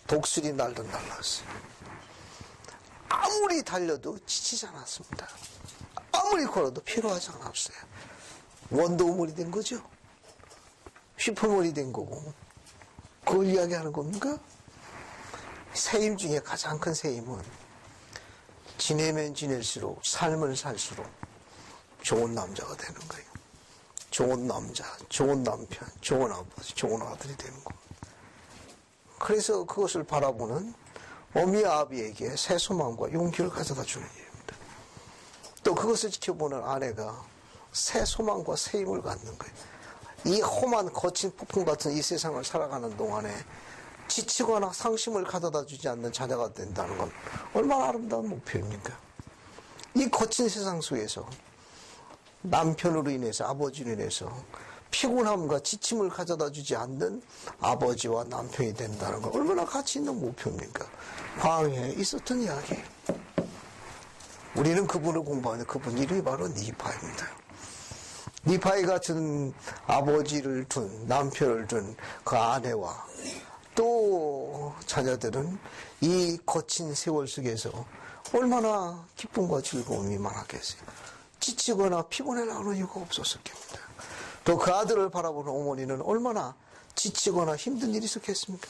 독수리 날듯 날랐어요. 아무리 달려도 지치지 않았습니다. 아무리 걸어도 피로하지 않았어요. 원더우먼이 된 거죠. 슈퍼맨이 된 거고. 그걸 이야기하는 겁니까? 세임 중에 가장 큰 세임은 지내면 지낼수록 삶을 살수록 좋은 남자가 되는 거예요. 좋은 남자, 좋은 남편, 좋은 아버지, 좋은 아들이 되는 겁니다. 그래서 그것을 바라보는 어미와 아비에게 새 소망과 용기를 가져다 주는 일입니다. 또 그것을 지켜보는 아내가 새 소망과 새 힘을 갖는 거예요. 이 험한 거친 폭풍 같은 이 세상을 살아가는 동안에 지치거나 상심을 가져다 주지 않는 자녀가 된다는 건 얼마나 아름다운 목표입니까? 이 거친 세상 속에서 남편으로 인해서, 아버지로 인해서 피곤함과 지침을 가져다 주지 않는 아버지와 남편이 된다는 건 얼마나 가치 있는 목표입니까? 광야에 있었던 이야기예요. 우리는 그분을 공부하는 그분 이름이 바로 니파입니다. 니파이 같은 아버지를 둔, 남편을 둔 그 아내와 또 자녀들은 이 거친 세월 속에서 얼마나 기쁨과 즐거움이 많았겠어요. 지치거나 피곤해라 하는 이유가 없었을 겁니다. 또 그 아들을 바라보는 어머니는 얼마나 지치거나 힘든 일이 있었겠습니까?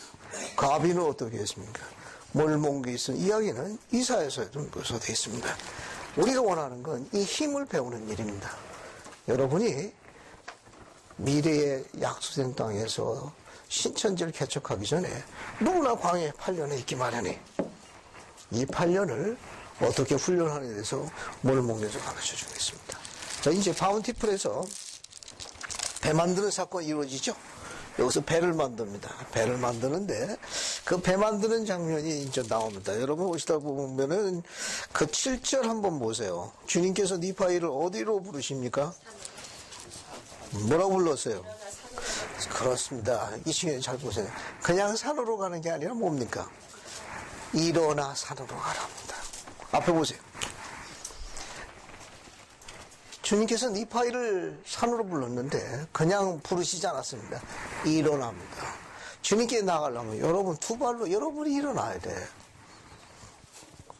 그 아비는 어떻게 했습니까? 뭘 먹는 게 있은 이야기는 이사야서에도 묘사되어 있습니다. 우리가 원하는 건 이 힘을 배우는 일입니다. 여러분이 미래의 약속된 땅에서 신천지를 개척하기 전에 누구나 광야에 8년에 있기 마련해. 이 8년을 어떻게 훈련하는 데 대해서 뭘 먹는지 가르쳐 주겠습니다. 자, 이제 바운티풀에서 배 만드는 사건이 이루어지죠. 여기서 배를 만듭니다. 배를 만드는데 그 배 만드는 장면이 이제 나옵니다. 여러분 오시다 보면은 그 7절 한번 보세요. 주님께서 니파이를 어디로 부르십니까? 뭐라고 불렀어요? 그렇습니다. 이 중에 잘 보세요. 그냥 산으로 가는 게 아니라 뭡니까? 일어나 산으로 가랍니다. 앞에 보세요. 주님께서 니파이를 산으로 불렀는데 그냥 부르시지 않았습니다. 일어납니다. 주님께 나가려면 여러분 두 발로 여러분이 일어나야 돼.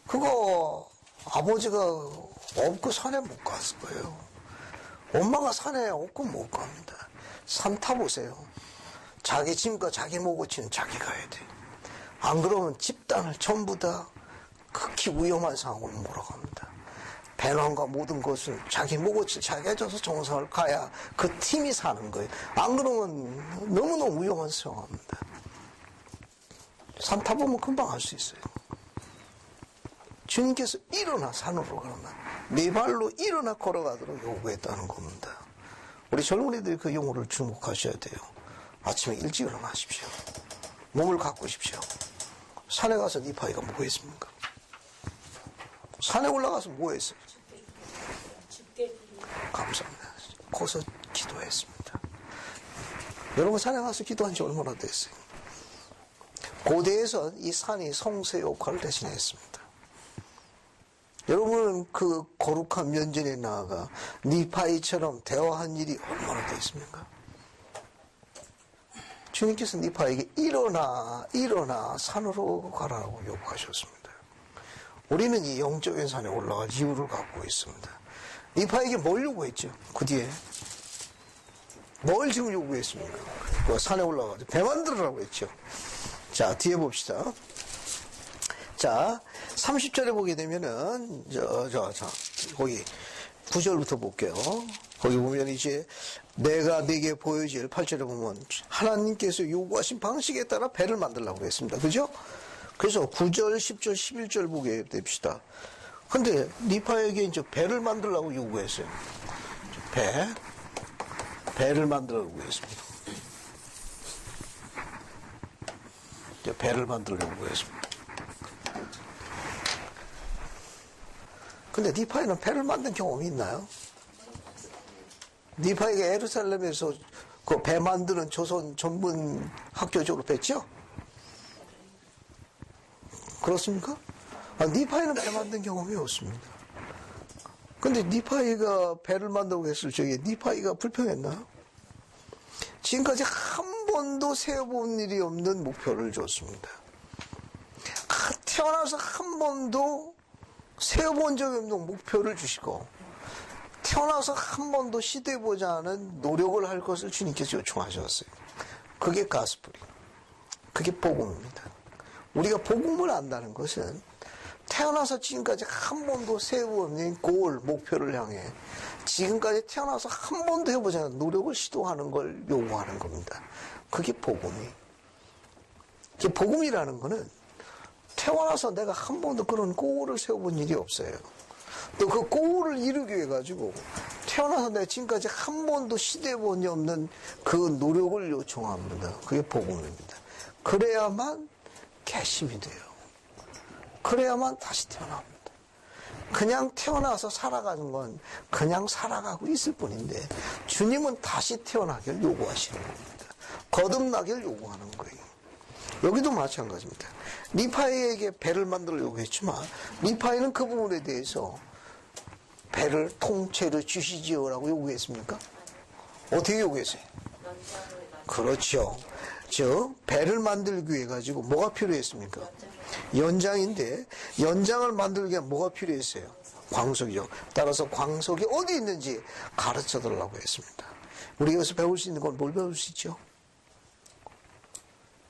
그거 아버지가 없고 산에 못 갔을 거예요. 엄마가 산에 없고 못 갑니다. 산 타보세요. 자기 짐과 자기 모고치는 자기 가야 돼. 안 그러면 집단을 전부 다 극히 위험한 상황으로 몰아갑니다. 배낭과 모든 것을 자기 모고치를 자기가 져서 정상을 가야 그 팀이 사는 거예요. 안 그러면 너무너무 위험한 상황입니다. 산 타보면 금방 할 수 있어요. 주님께서 일어나 산으로 가면 네 발로 일어나 걸어가도록 요구했다는 겁니다. 우리 젊은이들이 그 용어를 주목하셔야 돼요. 아침에 일찍 일어나십시오. 몸을 가꾸십시오. 산에 가서 니파이가 뭐 했습니까? 산에 올라가서 뭐 했어요? 감사합니다. 거기서 기도했습니다. 여러분 산에 가서 기도한 지 얼마나 됐어요? 고대에선 이 산이 성세 역할을 대신했습니다. 여러분은 그 거룩한 면전에 나아가 니파이처럼 대화한 일이 얼마나 됐습니까? 주님께서 니파에게 일어나 산으로 가라고 요구하셨습니다. 우리는 이 영적인 산에 올라갈 이유를 갖고 있습니다. 니파에게 뭘 요구했죠? 그 뒤에 뭘 지금 요구했습니까? 그 산에 올라가서 배 만들으라고 했죠. 자, 뒤에 봅시다. 자, 30절에 보게 되면은, 거기 9절부터 볼게요. 거기 보면 이제 내가 네게 보여질 8절에 보면 하나님께서 요구하신 방식에 따라 배를 만들려고 했습니다. 그죠? 그래서 9절, 10절, 11절 보게 됩시다. 근데 니파에게 이제 배를 만들려고 요구했어요. 배를 만들려고 했습니다. 배를 만들려고 했습니다. 근데 니파이는 배를 만든 경험이 있나요? 니파이가 예루살렘에서 그 배 만드는 조선 전문 학교 졸업했죠? 그렇습니까? 니파이는 배 만든 경험이 없습니다. 근데 니파이가 배를 만들고 했을 적에 니파이가 불평했나? 지금까지 한 번도 세워본 일이 없는 목표를 줬습니다. 태어나서 한 번도 세워본 적이 없는 목표를 주시고 태어나서 한 번도 시도해보지 않은 노력을 할 것을 주님께서 요청하셨어요. 그게 가스프리. 그게 복음입니다. 우리가 복음을 안다는 것은 태어나서 지금까지 한 번도 세워본 골, 목표를 향해 지금까지 태어나서 한 번도 해보지 않은 노력을 시도하는 걸 요구하는 겁니다. 그게 복음이. 그게 복음이라는 거는 태어나서 내가 한 번도 그런 골을 세워본 일이 없어요. 또 그 골을 이루기 위해 가지고 태어나서 내가 지금까지 한 번도 시도해본 적 없는 그 노력을 요청합니다. 그게 복음입니다. 그래야만 개심이 돼요. 그래야만 다시 태어납니다. 그냥 태어나서 살아가는 건 그냥 살아가고 있을 뿐인데 주님은 다시 태어나길 요구하시는 겁니다. 거듭나길 요구하는 거예요. 여기도 마찬가지입니다. 리파이에게 배를 만들어 요구했지만 리파이는 그 부분에 대해서 배를 통째로 주시지요라고 요구했습니까? 어떻게 요구했어요? 그렇죠. 배를 만들기 위해 가지고 뭐가 필요했습니까? 연장인데 연장을 만들기 위해 뭐가 필요했어요? 광석이죠. 따라서 광석이 어디 있는지 가르쳐 달라고 했습니다. 우리가 여기서 배울 수 있는 건 뭘 배울 수 있죠?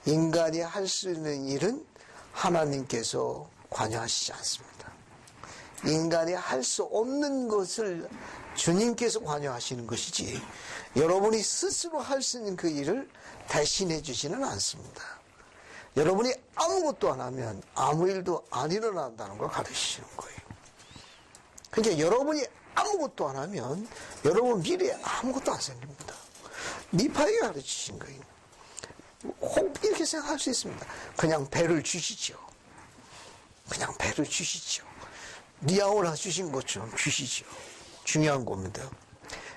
인간이 할 수 있는 일은 하나님께서 관여하시지 않습니다. 인간이 할 수 없는 것을 주님께서 관여하시는 것이지 여러분이 스스로 할 수 있는 그 일을 대신해 주지는 않습니다. 여러분이 아무것도 안 하면 아무 일도 안 일어난다는 걸 가르치시는 거예요. 그러니까 여러분이 아무것도 안 하면 여러분 미래에 아무것도 안 생깁니다. 니파이가 가르치신 거예요. 혹 이렇게 생각할 수 있습니다. 그냥 배를 주시죠. 그냥 배를 주시죠. 리아오나 주신 것처럼 주시죠. 중요한 겁니다.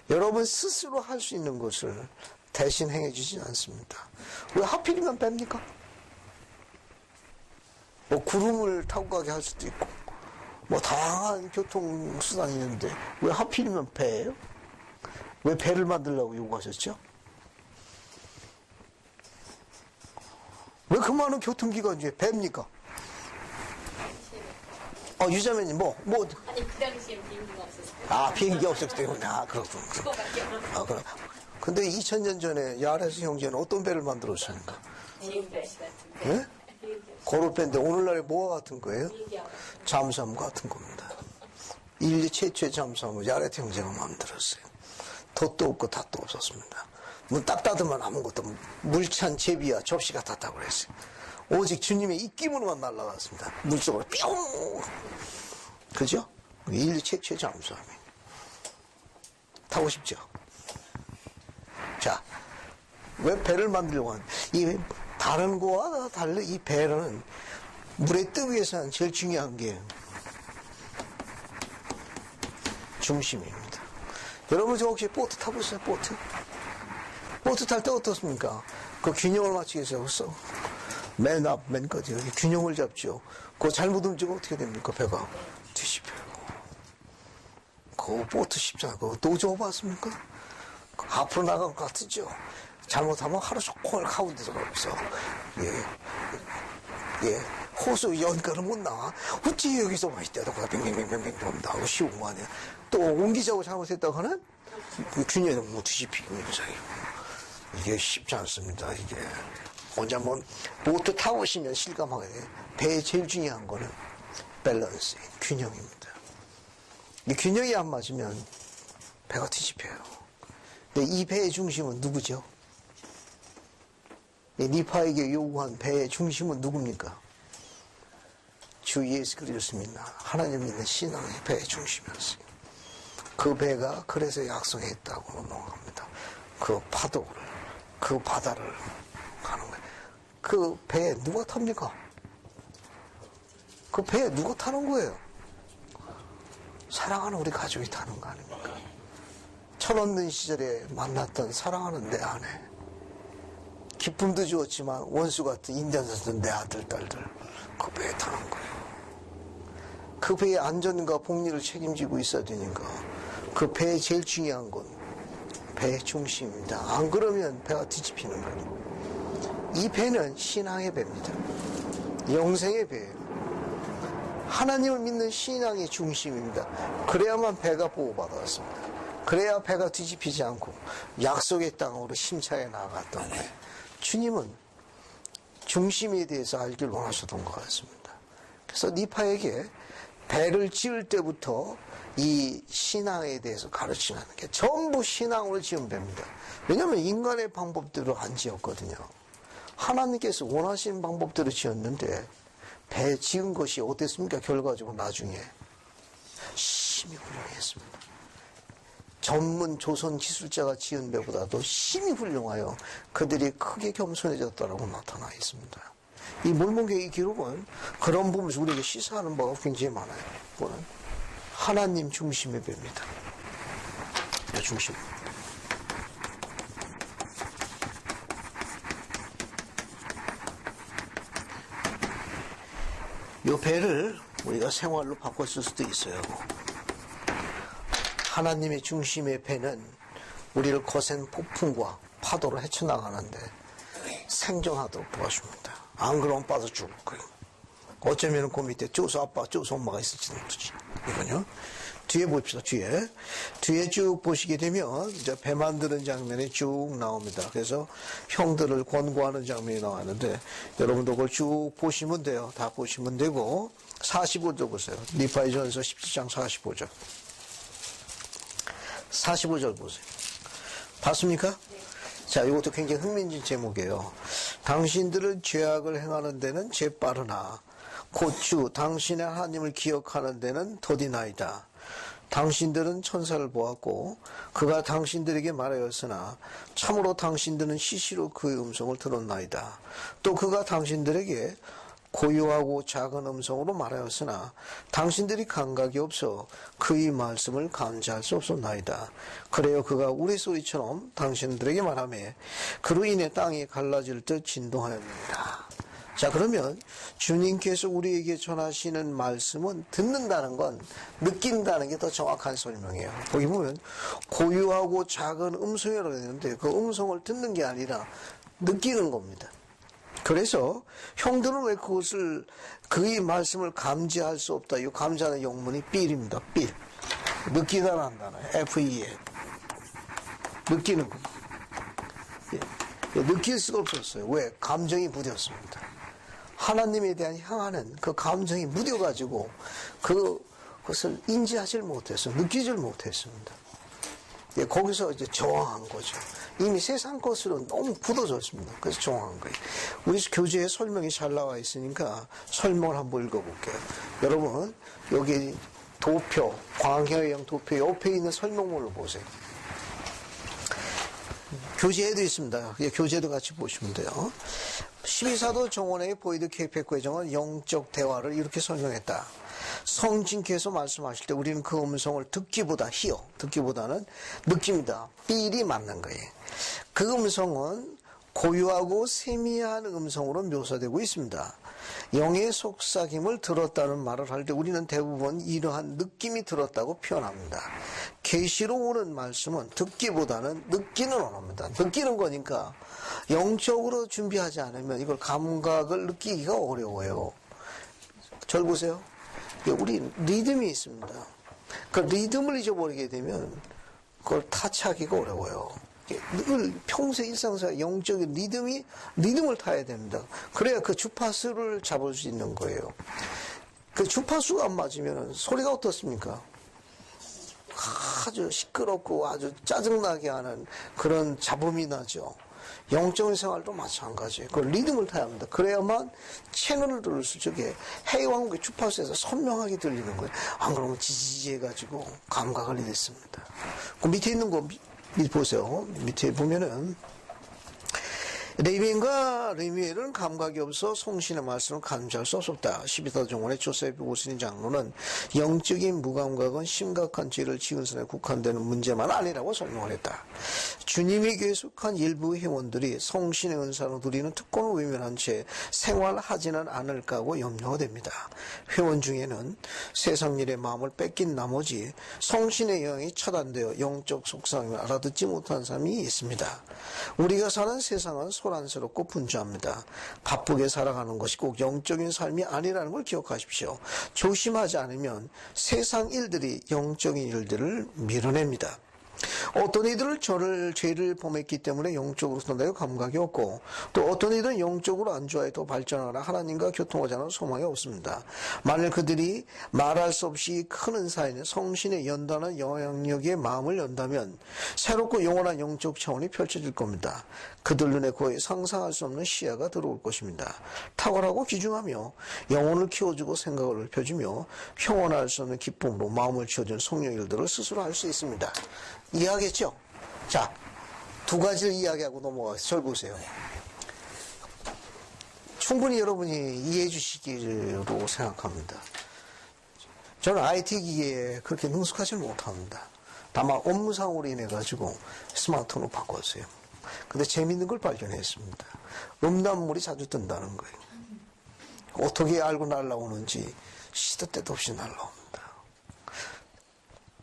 여러분 스스로 할 수 있는 것을 대신 행해 주지 않습니다. 왜 하필이면 배입니까? 뭐 구름을 타고 가게 할 수도 있고 뭐 다양한 교통수단이 있는데 왜 하필이면 배예요? 왜 배를 만들려고 요구하셨죠? 왜 그 많은 교통기관 중에 배입니까? 유자매님, 아니, 그 당시엔 비행기가 없었어요. 비행기 없었기 때문에. 그렇군. 그거밖에 없었어요. 그럼. 근데 2000년 전에 야레스 형제는 어떤 배를 만들었습니까? 비행기 없이 같은 거. 예? 고로 배인데 오늘날에 뭐가 같은 거예요? 잠수함 같은 겁니다. 인류 최초의 잠수함을 야레스 형제가 만들었어요. 돛도 없고 닷도 없었습니다. 문 딱 닫으면 아무것도 물찬 제비와 접시가 탔다고 그랬어요. 오직 주님의 입김으로만 날아갔습니다. 물속으로 뿅! 그죠? 인류 최초의 잠수함이에요. 타고 싶죠? 자, 왜 배를 만들려고 하는? 이 다른 거와 달리 이 배는 물에 뜨기 위해서는 제일 중요한 게 중심입니다. 여러분 저 혹시 보트 타보셨어요? 보트 탈 때 어떻습니까? 그 균형을 맞추기 위해서 맨 앞, 맨 끝에 균형을 잡죠. 그거 잘못 움직이면 어떻게 됩니까? 배가 뒤집혀요. 그 보트 쉽잖아요. 그거 노조 봤습니까? 앞으로 나간 것 같죠? 잘못하면 하루 종일 가운데서 가면서 호수 연가를 못 나와. 어찌 여기서 막 있다가 뱅뱅뱅뱅뱅 나오고 쉬운 거 아니야. 또 옮기자고 잘못했다가는 균형이 너무 뒤집히면서 이게 쉽지 않습니다. 이게 혼자 보트 타보시면 실감하게 돼요. 배에 제일 중요한 거는 밸런스, 균형입니다. 이 균형이 안 맞으면 배가 뒤집혀요. 근데 이 배의 중심은 누구죠? 니파에게 요구한 배의 중심은 누굽니까? 주 예수 그리스도 믿는 하나님 믿는 신앙의 배의 중심이었어요. 그 배가 그래서 약속했다고 넘어갑니다. 그 파도를, 그 바다를 가는 거예요. 그 배에 누가 탑니까? 그 배에 누가 타는 거예요? 사랑하는 우리 가족이 타는 거 아닙니까? 철없는 시절에 만났던 사랑하는 내 아내, 기쁨도 주었지만 원수 같은 인자였던 내 아들, 딸들, 그 배에 타는 거예요. 그 그 배의 안전과 복리를 책임지고 있어야 되니까 그 배의 제일 중요한 건 배의 중심입니다. 안 그러면 배가 뒤집히는 거예요. 이 배는 신앙의 배입니다. 영생의 배예요. 하나님을 믿는 신앙의 중심입니다. 그래야만 배가 보호받았습니다. 그래야 배가 뒤집히지 않고 약속의 땅으로 심차게 나아갔던 거예요. 주님은 중심에 대해서 알길 원하셨던 것 같습니다. 그래서 니파에게 배를 지을 때부터 이 신앙에 대해서 가르치는 게 전부 신앙으로 지은 배입니다. 왜냐하면 인간의 방법대로 안 지었거든요. 하나님께서 원하시는 방법대로 지었는데 배 지은 것이 어땠습니까? 결과적으로 나중에 심히 훌륭했습니다. 전문 조선 기술자가 지은 배보다도 심히 훌륭하여 그들이 크게 겸손해졌다고 나타나 있습니다. 이 몰몬교의 기록은 그런 부분에서 우리에게 시사하는 바가 굉장히 많아요. 이거는 하나님 중심의 배입니다. 중심. 이 배를 우리가 생활로 바꿨을 수도 있어요. 하나님의 중심의 배는 우리를 거센 폭풍과 파도로 헤쳐나가는데 생존하도록 도와줍니다. 안 그러면 빠져 죽을 거예요. 어쩌면 그 밑에 쪼서 아빠, 쪼서 엄마가 있을지도 모르지. 이건요. 뒤에 봅시다, 뒤에. 뒤에 쭉 보시게 되면, 이제 배 만드는 장면이 쭉 나옵니다. 그래서 형들을 권고하는 장면이 나왔는데, 여러분도 그걸 쭉 보시면 돼요. 다 보시면 되고, 45절 보세요. 니파이전서 17장 45절. 45절 보세요. 봤습니까? 자, 이것도 굉장히 흥미진 제목이에요. 당신들은 죄악을 행하는 데는 재빠르나 곧주 당신의 하나님을 기억하는 데는 더디나이다. 당신들은 천사를 보았고 그가 당신들에게 말하였으나 참으로 당신들은 시시로 그의 음성을 들었나이다. 또 그가 당신들에게 고요하고 작은 음성으로 말하였으나 당신들이 감각이 없어 그의 말씀을 감지할 수 없었나이다. 그래요 그가 우리 소리처럼 당신들에게 말하며 그로 인해 땅이 갈라질 듯 진동하였습니다. 자, 그러면 주님께서 우리에게 전하시는 말씀은 듣는다는 건 느낀다는 게 더 정확한 설명이에요. 거기 보면 고요하고 작은 음성이라고 했는데 그 음성을 듣는 게 아니라 느끼는 겁니다. 그래서 형들은 왜 그것을 그의 말씀을 감지할 수 없다. 이 감지하는 영문이 삘입니다. 삘. 느끼다라는 단어예요. F-E-L. 느끼는 겁니다. 느낄 수가 없었어요. 왜? 감정이 무뎠습니다. 하나님에 대한 향하는 그 감정이 무뎌가지고 그것을 인지하지 못했어요. 느끼질 못했습니다. 거기서 이제 저항한 거죠. 이미 세상 것으로 너무 굳어졌습니다. 그래서 저항한 거예요. 우리 교재에 설명이 잘 나와 있으니까 설명을 한번 읽어볼게요. 여러분, 여기 도표, 광야형 도표 옆에 있는 설명문을 보세요. 교재에도 있습니다. 교재도 같이 보시면 돼요. 12사도 정원의 보이드 케이페코의 정은 영적 대화를 이렇게 설명했다. 성신께서 말씀하실 때 우리는 그 음성을 듣기보다는 느낍니다. 삘이 맞는 거예요. 그 음성은 고요하고 세미한 음성으로 묘사되고 있습니다. 영의 속삭임을 들었다는 말을 할 때 우리는 대부분 이러한 느낌이 들었다고 표현합니다. 계시로 오는 말씀은 듣기보다는 느끼는 언어입니다. 느끼는 거니까 영적으로 준비하지 않으면 이걸 감각을 느끼기가 어려워요. 절 보세요. 우리 리듬이 있습니다. 그 리듬을 잊어버리게 되면 그걸 타치하기가 어려워요. 늘 평소에 일상생활 영적인 리듬을 타야 됩니다. 그래야 그 주파수를 잡을 수 있는 거예요. 그 주파수가 안 맞으면 소리가 어떻습니까? 아주 시끄럽고 아주 짜증나게 하는 그런 잡음이 나죠. 영적인 생활도 마찬가지예요. 그 리듬을 타야 합니다. 그래야만 채널을 들을 수 있게 해왕국의 주파수에서 선명하게 들리는 거예요. 안 그러면 지지해가지고 감각을 잃습니다. 그 밑에 있는 거 밑에 보세요. 밑에 보면은 레위인과 레위엘은 감각이 없어 성신의 말씀을 감지할 수 없었다. 12사정원의 조세프 오스닌 장로는 영적인 무감각은 심각한 죄를 지은 사람에 국한되는 문제만 아니라고 설명을 했다. 주님의 교회에 속한 일부 회원들이 성신의 은사로 누리는 특권을 외면한 채 생활하지는 않을까 하고 염려가 됩니다. 회원 중에는 세상 일에 마음을 뺏긴 나머지 성신의 영향이 차단되어 영적 속상임을 알아듣지 못한 사람이 있습니다. 우리가 사는 세상은 소란스럽고 분주합니다. 바쁘게 살아가는 것이 꼭 영적인 삶이 아니라는 걸 기억하십시오. 조심하지 않으면 세상 일들이 영적인 일들을 밀어냅니다. 어떤 이들은 죄를 범했기 때문에 영적으로 선다고 감각이 없고, 또 어떤 이들은 영적으로 안 좋아해 더 발전하거나 하나님과 교통하자는 소망이 없습니다. 만일 그들이 말할 수 없이 큰 은사에는 성신의 연단한 영향력에 마음을 연다면 새롭고 영원한 영적 차원이 펼쳐질 겁니다. 그들 눈에 거의 상상할 수 없는 시야가 들어올 것입니다. 탁월하고 귀중하며 영혼을 키워주고 생각을 넓혀주며 평온할 수 없는 기쁨으로 마음을 키워준 성령의 일들을 스스로 할 수 있습니다. 이해하겠죠? 자, 두 가지를 이야기하고 넘어가서 절 보세요. 충분히 여러분이 이해해 주시기로 생각합니다. 저는 IT 기계에 그렇게 능숙하지 못합니다. 다만 업무상으로 인해 가지고 스마트폰으로 바꿨어요. 근데 재밌는 걸 발견했습니다. 음란물이 자주 뜬다는 거예요. 어떻게 알고 날라오는지 시도 때도 없이 날라옵니다.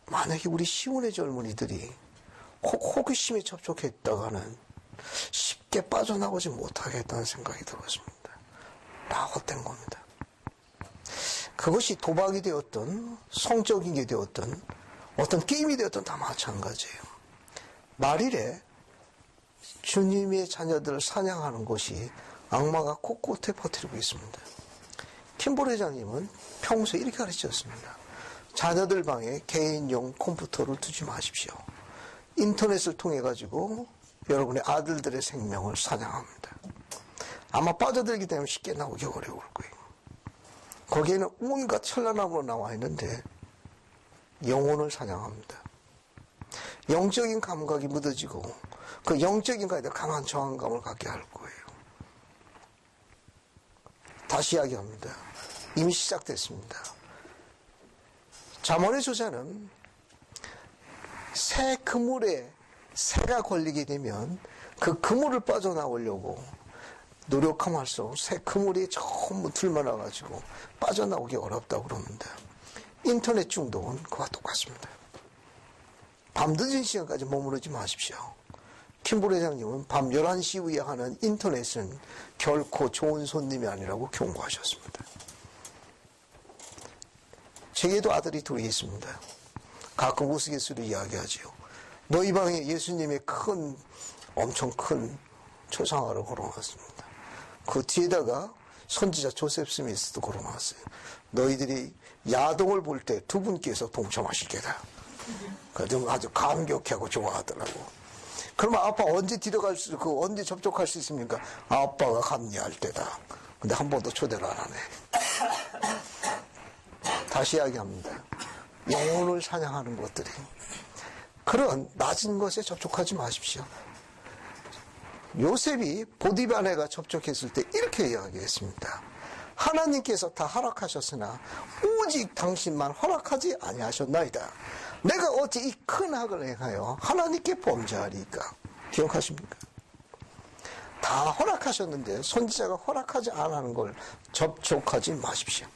만약에 우리 시온의 젊은이들이 호기심에 접촉했다가는 쉽게 빠져나오지 못하겠다는 생각이 들었습니다. 다 헛된 겁니다. 그것이 도박이 되었든 성적인 게 되었든 어떤 게임이 되었든 다 마찬가지예요. 말일에 주님의 자녀들을 사냥하는 것이 악마가 곳곳에 퍼뜨리고 있습니다. 킴볼 회장님은 평소에 이렇게 가르쳤습니다. 자녀들 방에 개인용 컴퓨터를 두지 마십시오. 인터넷을 통해 가지고 여러분의 아들들의 생명을 사냥합니다. 아마 빠져들기 때문에 쉽게 나오기 어려울 거예요. 거기에는 온갖 천란함으로 나와 있는데 영혼을 사냥합니다. 영적인 감각이 묻어지고 그 영적인 감각에 강한 저항감을 갖게 할 거예요. 다시 이야기합니다. 이미 시작됐습니다. 잠언의 저자는 새 그물에 새가 걸리게 되면 그 그물을 빠져나오려고 노력하면 할수록 새 그물이 전부 들만와가지고 빠져나오기 어렵다고 그럽니다. 인터넷 중독은 그와 똑같습니다. 밤늦은 시간까지 머무르지 마십시오. 킴볼 회장님은 밤 11시 이후에 하는 인터넷은 결코 좋은 손님이 아니라고 경고하셨습니다. 제게도 아들이 둘이 있습니다. 가끔 우스갯소리로 이야기하지요. 너희 방에 예수님의 엄청 큰 초상화를 걸어놨습니다. 그 뒤에다가 선지자 조셉 스미스도 걸어놨어요. 너희들이 야동을 볼 때 두 분께서 동참하실 게다. 그래서 아주 감격하고 좋아하더라고. 그러면 아빠 언제 언제 접촉할 수 있습니까? 아빠가 감리할 때다. 근데 한 번도 초대를 안 하네. 다시 이야기합니다. 영혼을 사냥하는 것들이. 그런 낮은 것에 접촉하지 마십시오. 요셉이 보디바네가 접촉했을 때 이렇게 이야기했습니다. 하나님께서 다 허락하셨으나 오직 당신만 허락하지 아니하셨나이다. 내가 어찌 이 큰 악을 행하여 하나님께 범죄하리까? 기억하십니까? 다 허락하셨는데 선지자가 허락하지 않은 걸 접촉하지 마십시오.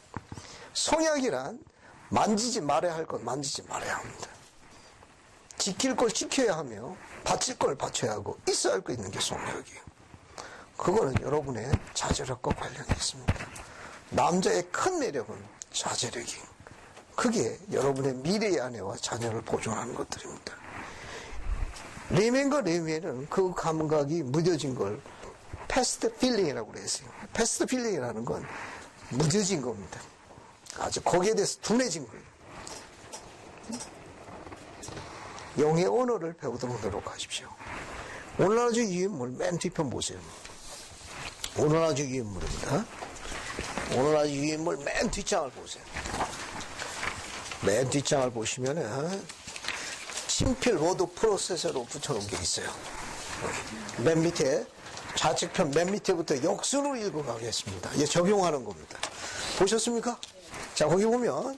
성약이란 만지지 말아야 할 건 만지지 말아야 합니다. 지킬 걸 지켜야 하며 바칠 걸 바쳐야 하고 있어야 할 거 있는 게 성약이에요. 그거는 여러분의 자제력과 관련이 있습니다. 남자의 큰 매력은 자제력이. 그게 여러분의 미래의 아내와 자녀를 보존하는 것들입니다. 레위인과 레위엘은 그 감각이 무뎌진 걸 패스트 필링이라고 그랬어요. 패스트 필링이라는 건 무뎌진 겁니다. 아주 거기에 대해서 둔해진 거예요. 영의 언어를 배우도록 노력하십시오. 오늘 아주 유인물 맨 뒤편 보세요. 오늘 아주 유인물입니다. 오늘 아주 유인물 맨 뒷장을 보세요. 맨 뒷장을 보시면은 친필 워드 프로세서로 붙여놓은 게 있어요. 맨 밑에 좌측편 맨 밑에부터 역순으로 읽어가겠습니다. 예, 적용하는 겁니다. 보셨습니까? 자, 거기 보면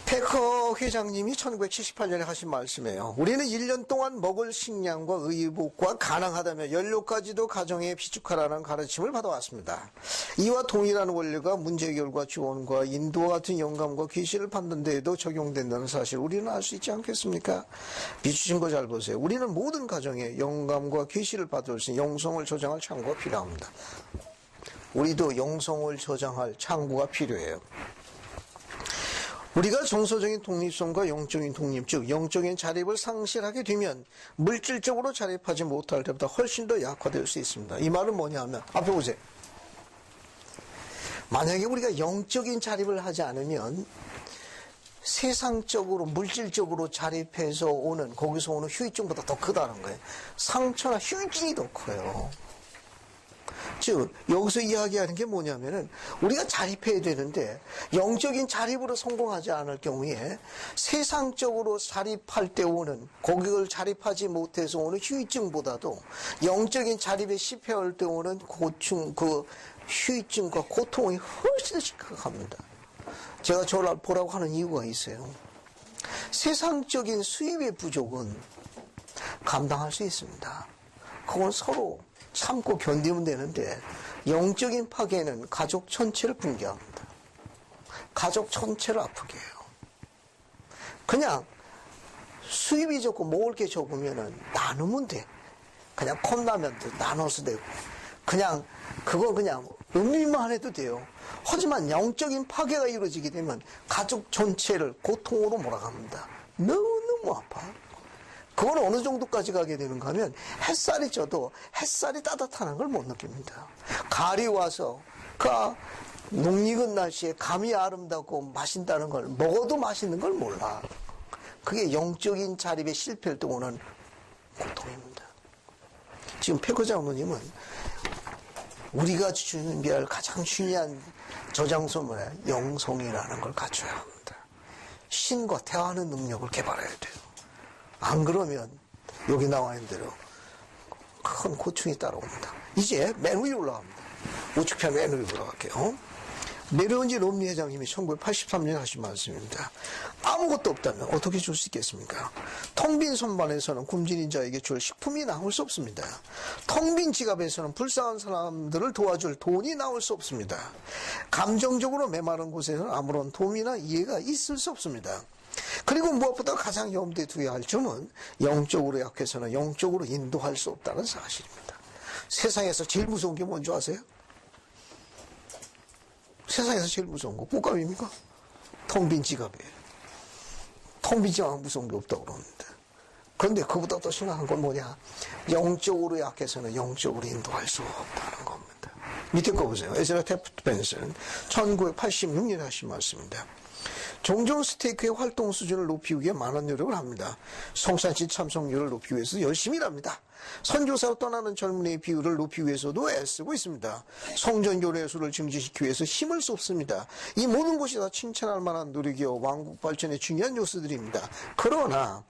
페커 회장님이 1978년에 하신 말씀이에요. 우리는 1년 동안 먹을 식량과 의복과 가능하다면 연료까지도 가정에 비축하라는 가르침을 받아왔습니다. 이와 동일한 원리가 문제 해결과 지원과 인도와 같은 영감과 계시를 받는 데에도 적용된다는 사실 우리는 알 수 있지 않겠습니까? 비추신 거 잘 보세요. 우리는 모든 가정에 영감과 계시를 받을 수 있는 영성을 저장할 창구가 필요합니다. 우리도 영성을 저장할 창구가 필요해요. 우리가 정서적인 독립성과 영적인 독립, 즉 영적인 자립을 상실하게 되면 물질적으로 자립하지 못할 때보다 훨씬 더 약화될 수 있습니다. 이 말은 뭐냐 하면 앞에 보세요. 만약에 우리가 영적인 자립을 하지 않으면 세상적으로 물질적으로 자립해서 오는 거기서 오는 후유증보다 더 크다는 거예요. 상처나 후유증이 더 커요. 즉 여기서 이야기하는 게 뭐냐면은 우리가 자립해야 되는데 영적인 자립으로 성공하지 않을 경우에 세상적으로 자립할 때 오는 거기를 자립하지 못해서 오는 후유증보다도 영적인 자립에 실패할 때 오는 고충, 그 후유증과 고통이 훨씬 심각합니다. 제가 저를 보라고 하는 이유가 있어요. 세상적인 수입의 부족은 감당할 수 있습니다. 그건 서로 참고 견디면 되는데 영적인 파괴는 가족 전체를 붕괴합니다. 가족 전체를 아프게 해요. 그냥 수입이 적고 먹을 게 적으면 나누면 돼. 그냥 컵라면도 나눠서 되고 그냥 그건 그냥 음미만 해도 돼요. 하지만 영적인 파괴가 이루어지게 되면 가족 전체를 고통으로 몰아갑니다. 너무너무 아파. 그건 어느 정도까지 가게 되는가 하면 햇살이 쪄도 햇살이 따뜻한 걸 못 느낍니다. 가을이 와서 그 농익은 날씨에 감이 아름답고 마신다는 걸 먹어도 맛있는 걸 몰라. 그게 영적인 자립에 실패할 때 오는 고통입니다. 지금 페커 장로님은 우리가 준비할 가장 중요한 저장소문에 영성이라는 걸 갖춰야 합니다. 신과 대화하는 능력을 개발해야 돼요. 안 그러면 여기 나와 있는 대로 큰 고충이 따라옵니다. 이제 맨 위로 올라갑니다. 우측편 맨 위로 올라갈게요. 메르온지 롬리 회장님이 1983년에 하신 말씀입니다. 아무것도 없다면 어떻게 줄 수 있겠습니까? 텅 빈 손반에서는 굶주린 자에게 줄 식품이 나올 수 없습니다. 텅 빈 지갑에서는 불쌍한 사람들을 도와줄 돈이 나올 수 없습니다. 감정적으로 메마른 곳에서는 아무런 도움이나 이해가 있을 수 없습니다. 그리고 무엇보다 가장 염두에 두어야 할 점은 영적으로 약해서는 영적으로 인도할 수 없다는 사실입니다. 세상에서 제일 무서운 게 뭔지 아세요? 세상에서 제일 무서운 거 꽃감입니까? 텅 빈 지갑이에요. 텅 빈 지갑은 무서운 게 없다고 그러는데. 그런데 그보다 더 심한 건 뭐냐? 영적으로 약해서는 영적으로 인도할 수 없다는 겁니다. 밑에 거 보세요. 에즈라 테프트 벤슨 1986년에 하신 말씀입니다. 종종 스테이크의 활동 수준을 높이기 위해 많은 노력을 합니다. 성산시 참석률을 높이기 위해서 열심히 일합니다. 선교사로 떠나는 젊은이의 비율을 높이기 위해서도 애쓰고 있습니다. 성전교례 수를 증진시키기 위해서 힘을 쏟습니다. 이 모든 것이 다 칭찬할 만한 노력이요 왕국 발전의 중요한 요소들입니다. 그러나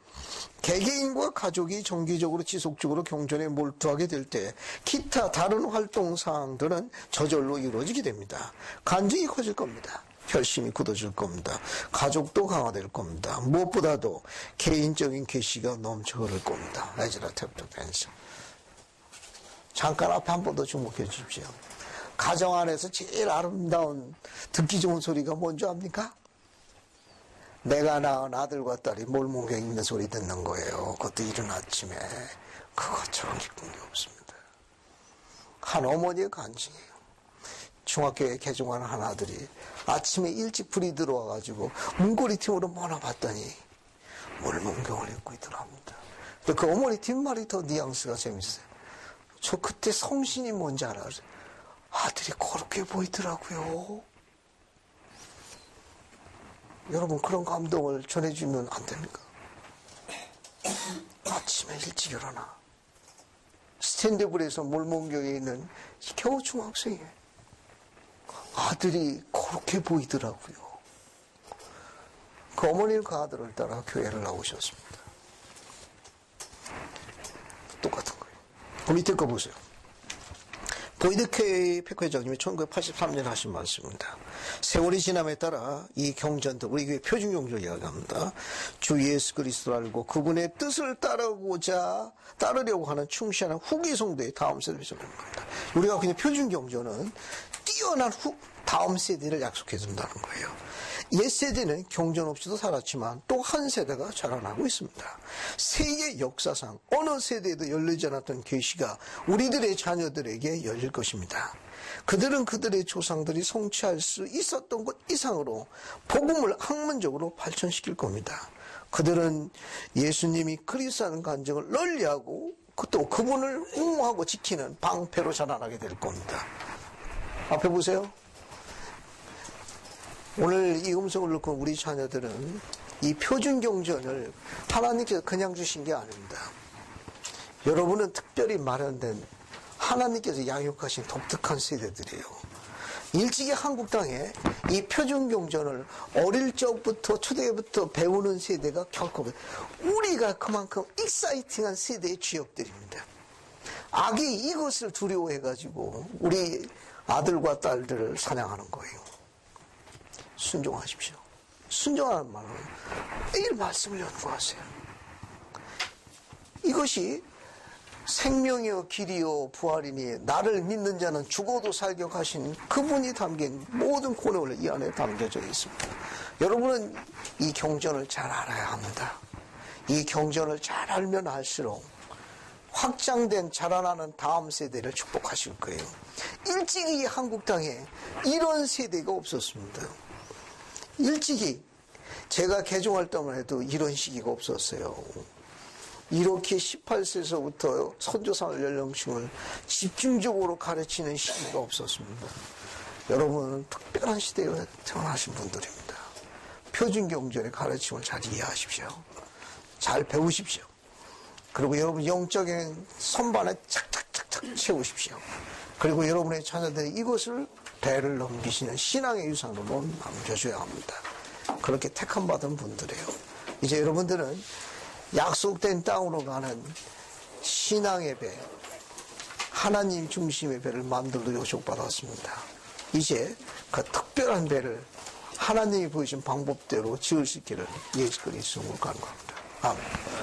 개개인과 가족이 정기적으로 지속적으로 경전에 몰두하게 될 때 기타 다른 활동 사항들은 저절로 이루어지게 됩니다. 간증이 커질 겁니다. 혈심이 굳어질 겁니다. 가족도 강화될 겁니다. 무엇보다도 개인적인 계시가 넘쳐 흐를 겁니다. 에즈라 테프트 벤슨. 잠깐 앞에 한 번 더 주목해 주십시오. 가정 안에서 제일 아름다운 듣기 좋은 소리가 뭔지 압니까? 내가 낳은 아들과 딸이 몰몬경 읽는 소리 듣는 거예요. 그것도 이른 아침에. 그것처럼 기쁜 게 없습니다. 한 어머니의 간증이에요. 중학교에 개종하는 한 아들이 아침에 일찍 불이 들어와가지고 문고리 틈으로 머나 봤더니 몰몬경을 읽고 있더랍니다. 근데 그 어머니 뒷말이 더 뉘앙스가 재밌어요. 저 그때 성신이 뭔지 알아요. 아들이 그렇게 보이더라고요. 여러분 그런 감동을 전해주면 안 됩니까? 아침에 일찍 일어나 스탠드블에서 몰몬경에 있는 겨우 중학생이에요. 아들이 그렇게 보이더라고요. 그 어머니는 그 아들을 따라 교회를 나오셨습니다. 똑같은 거예요. 그 밑에 거 보세요. 보이드케이 백회장님이 1983년에 하신 말씀입니다. 세월이 지남에 따라 이 경전도 우리 교회 표준 경전 이야기합니다. 주 예수 그리스도를 알고 그분의 뜻을 따르려고 하는 충실한 후기 성도의 다음 세대를 말하는 겁니다. 우리가 그냥 표준 경전은 뛰어난 다음 세대를 약속해 준다는 거예요. 옛 세대는 경전 없이도 살았지만 또 한 세대가 자라나고 있습니다. 세계 역사상 어느 세대에도 열리지 않았던 계시가 우리들의 자녀들에게 열릴 것입니다. 그들은 그들의 조상들이 성취할 수 있었던 것 이상으로 복음을 학문적으로 발전시킬 겁니다. 그들은 예수님이 그리스도라는 간증을 널리하고 또 그분을 옹호하고 지키는 방패로 자라나게 될 겁니다. 앞에 보세요. 오늘 이 음성을 듣고 우리 자녀들은 이 표준 경전을 하나님께서 그냥 주신 게 아닙니다. 여러분은 특별히 마련된 하나님께서 양육하신 독특한 세대들이에요. 일찍이 한국 땅에 이 표준 경전을 어릴 적부터 초대부터 배우는 세대가 결코 우리가 그만큼 익사이팅한 세대의 주역들입니다. 악이 이것을 두려워해가지고 우리 아들과 딸들을 사냥하는 거예요. 순종하십시오. 순종하는 말은 매일 말씀을 연구하세요. 이것이 생명이요 길이요 부활이니 나를 믿는 자는 죽어도 살게 하신 그분이 담긴 모든 권능을 이 안에 담겨져 있습니다. 여러분은 이 경전을 잘 알아야 합니다. 이 경전을 잘 알면 알수록 확장된 자라나는 다음 세대를 축복하실 거예요. 일찍이 한국 땅에 이런 세대가 없었습니다. 일찍이 제가 개종활동을 해도 이런 시기가 없었어요. 이렇게 18세에서부터 선교사들 연령층을 집중적으로 가르치는 시기가 없었습니다. 여러분은 특별한 시대에 태어나신 분들입니다. 표준경전의 가르침을 잘 이해하십시오. 잘 배우십시오. 그리고 여러분 영적인 선반에 착착착착 채우십시오. 그리고 여러분의 자녀들이 이것을 배를 넘기시는 신앙의 유산으로 남겨줘야 합니다. 그렇게 택함받은 분들이에요. 이제 여러분들은 약속된 땅으로 가는 신앙의 배, 하나님 중심의 배를 만들어 요청받았습니다. 이제 그 특별한 배를 하나님이 보여준 방법대로 지을 수 있기를 예수 그리스도로 간구합니다. 아멘.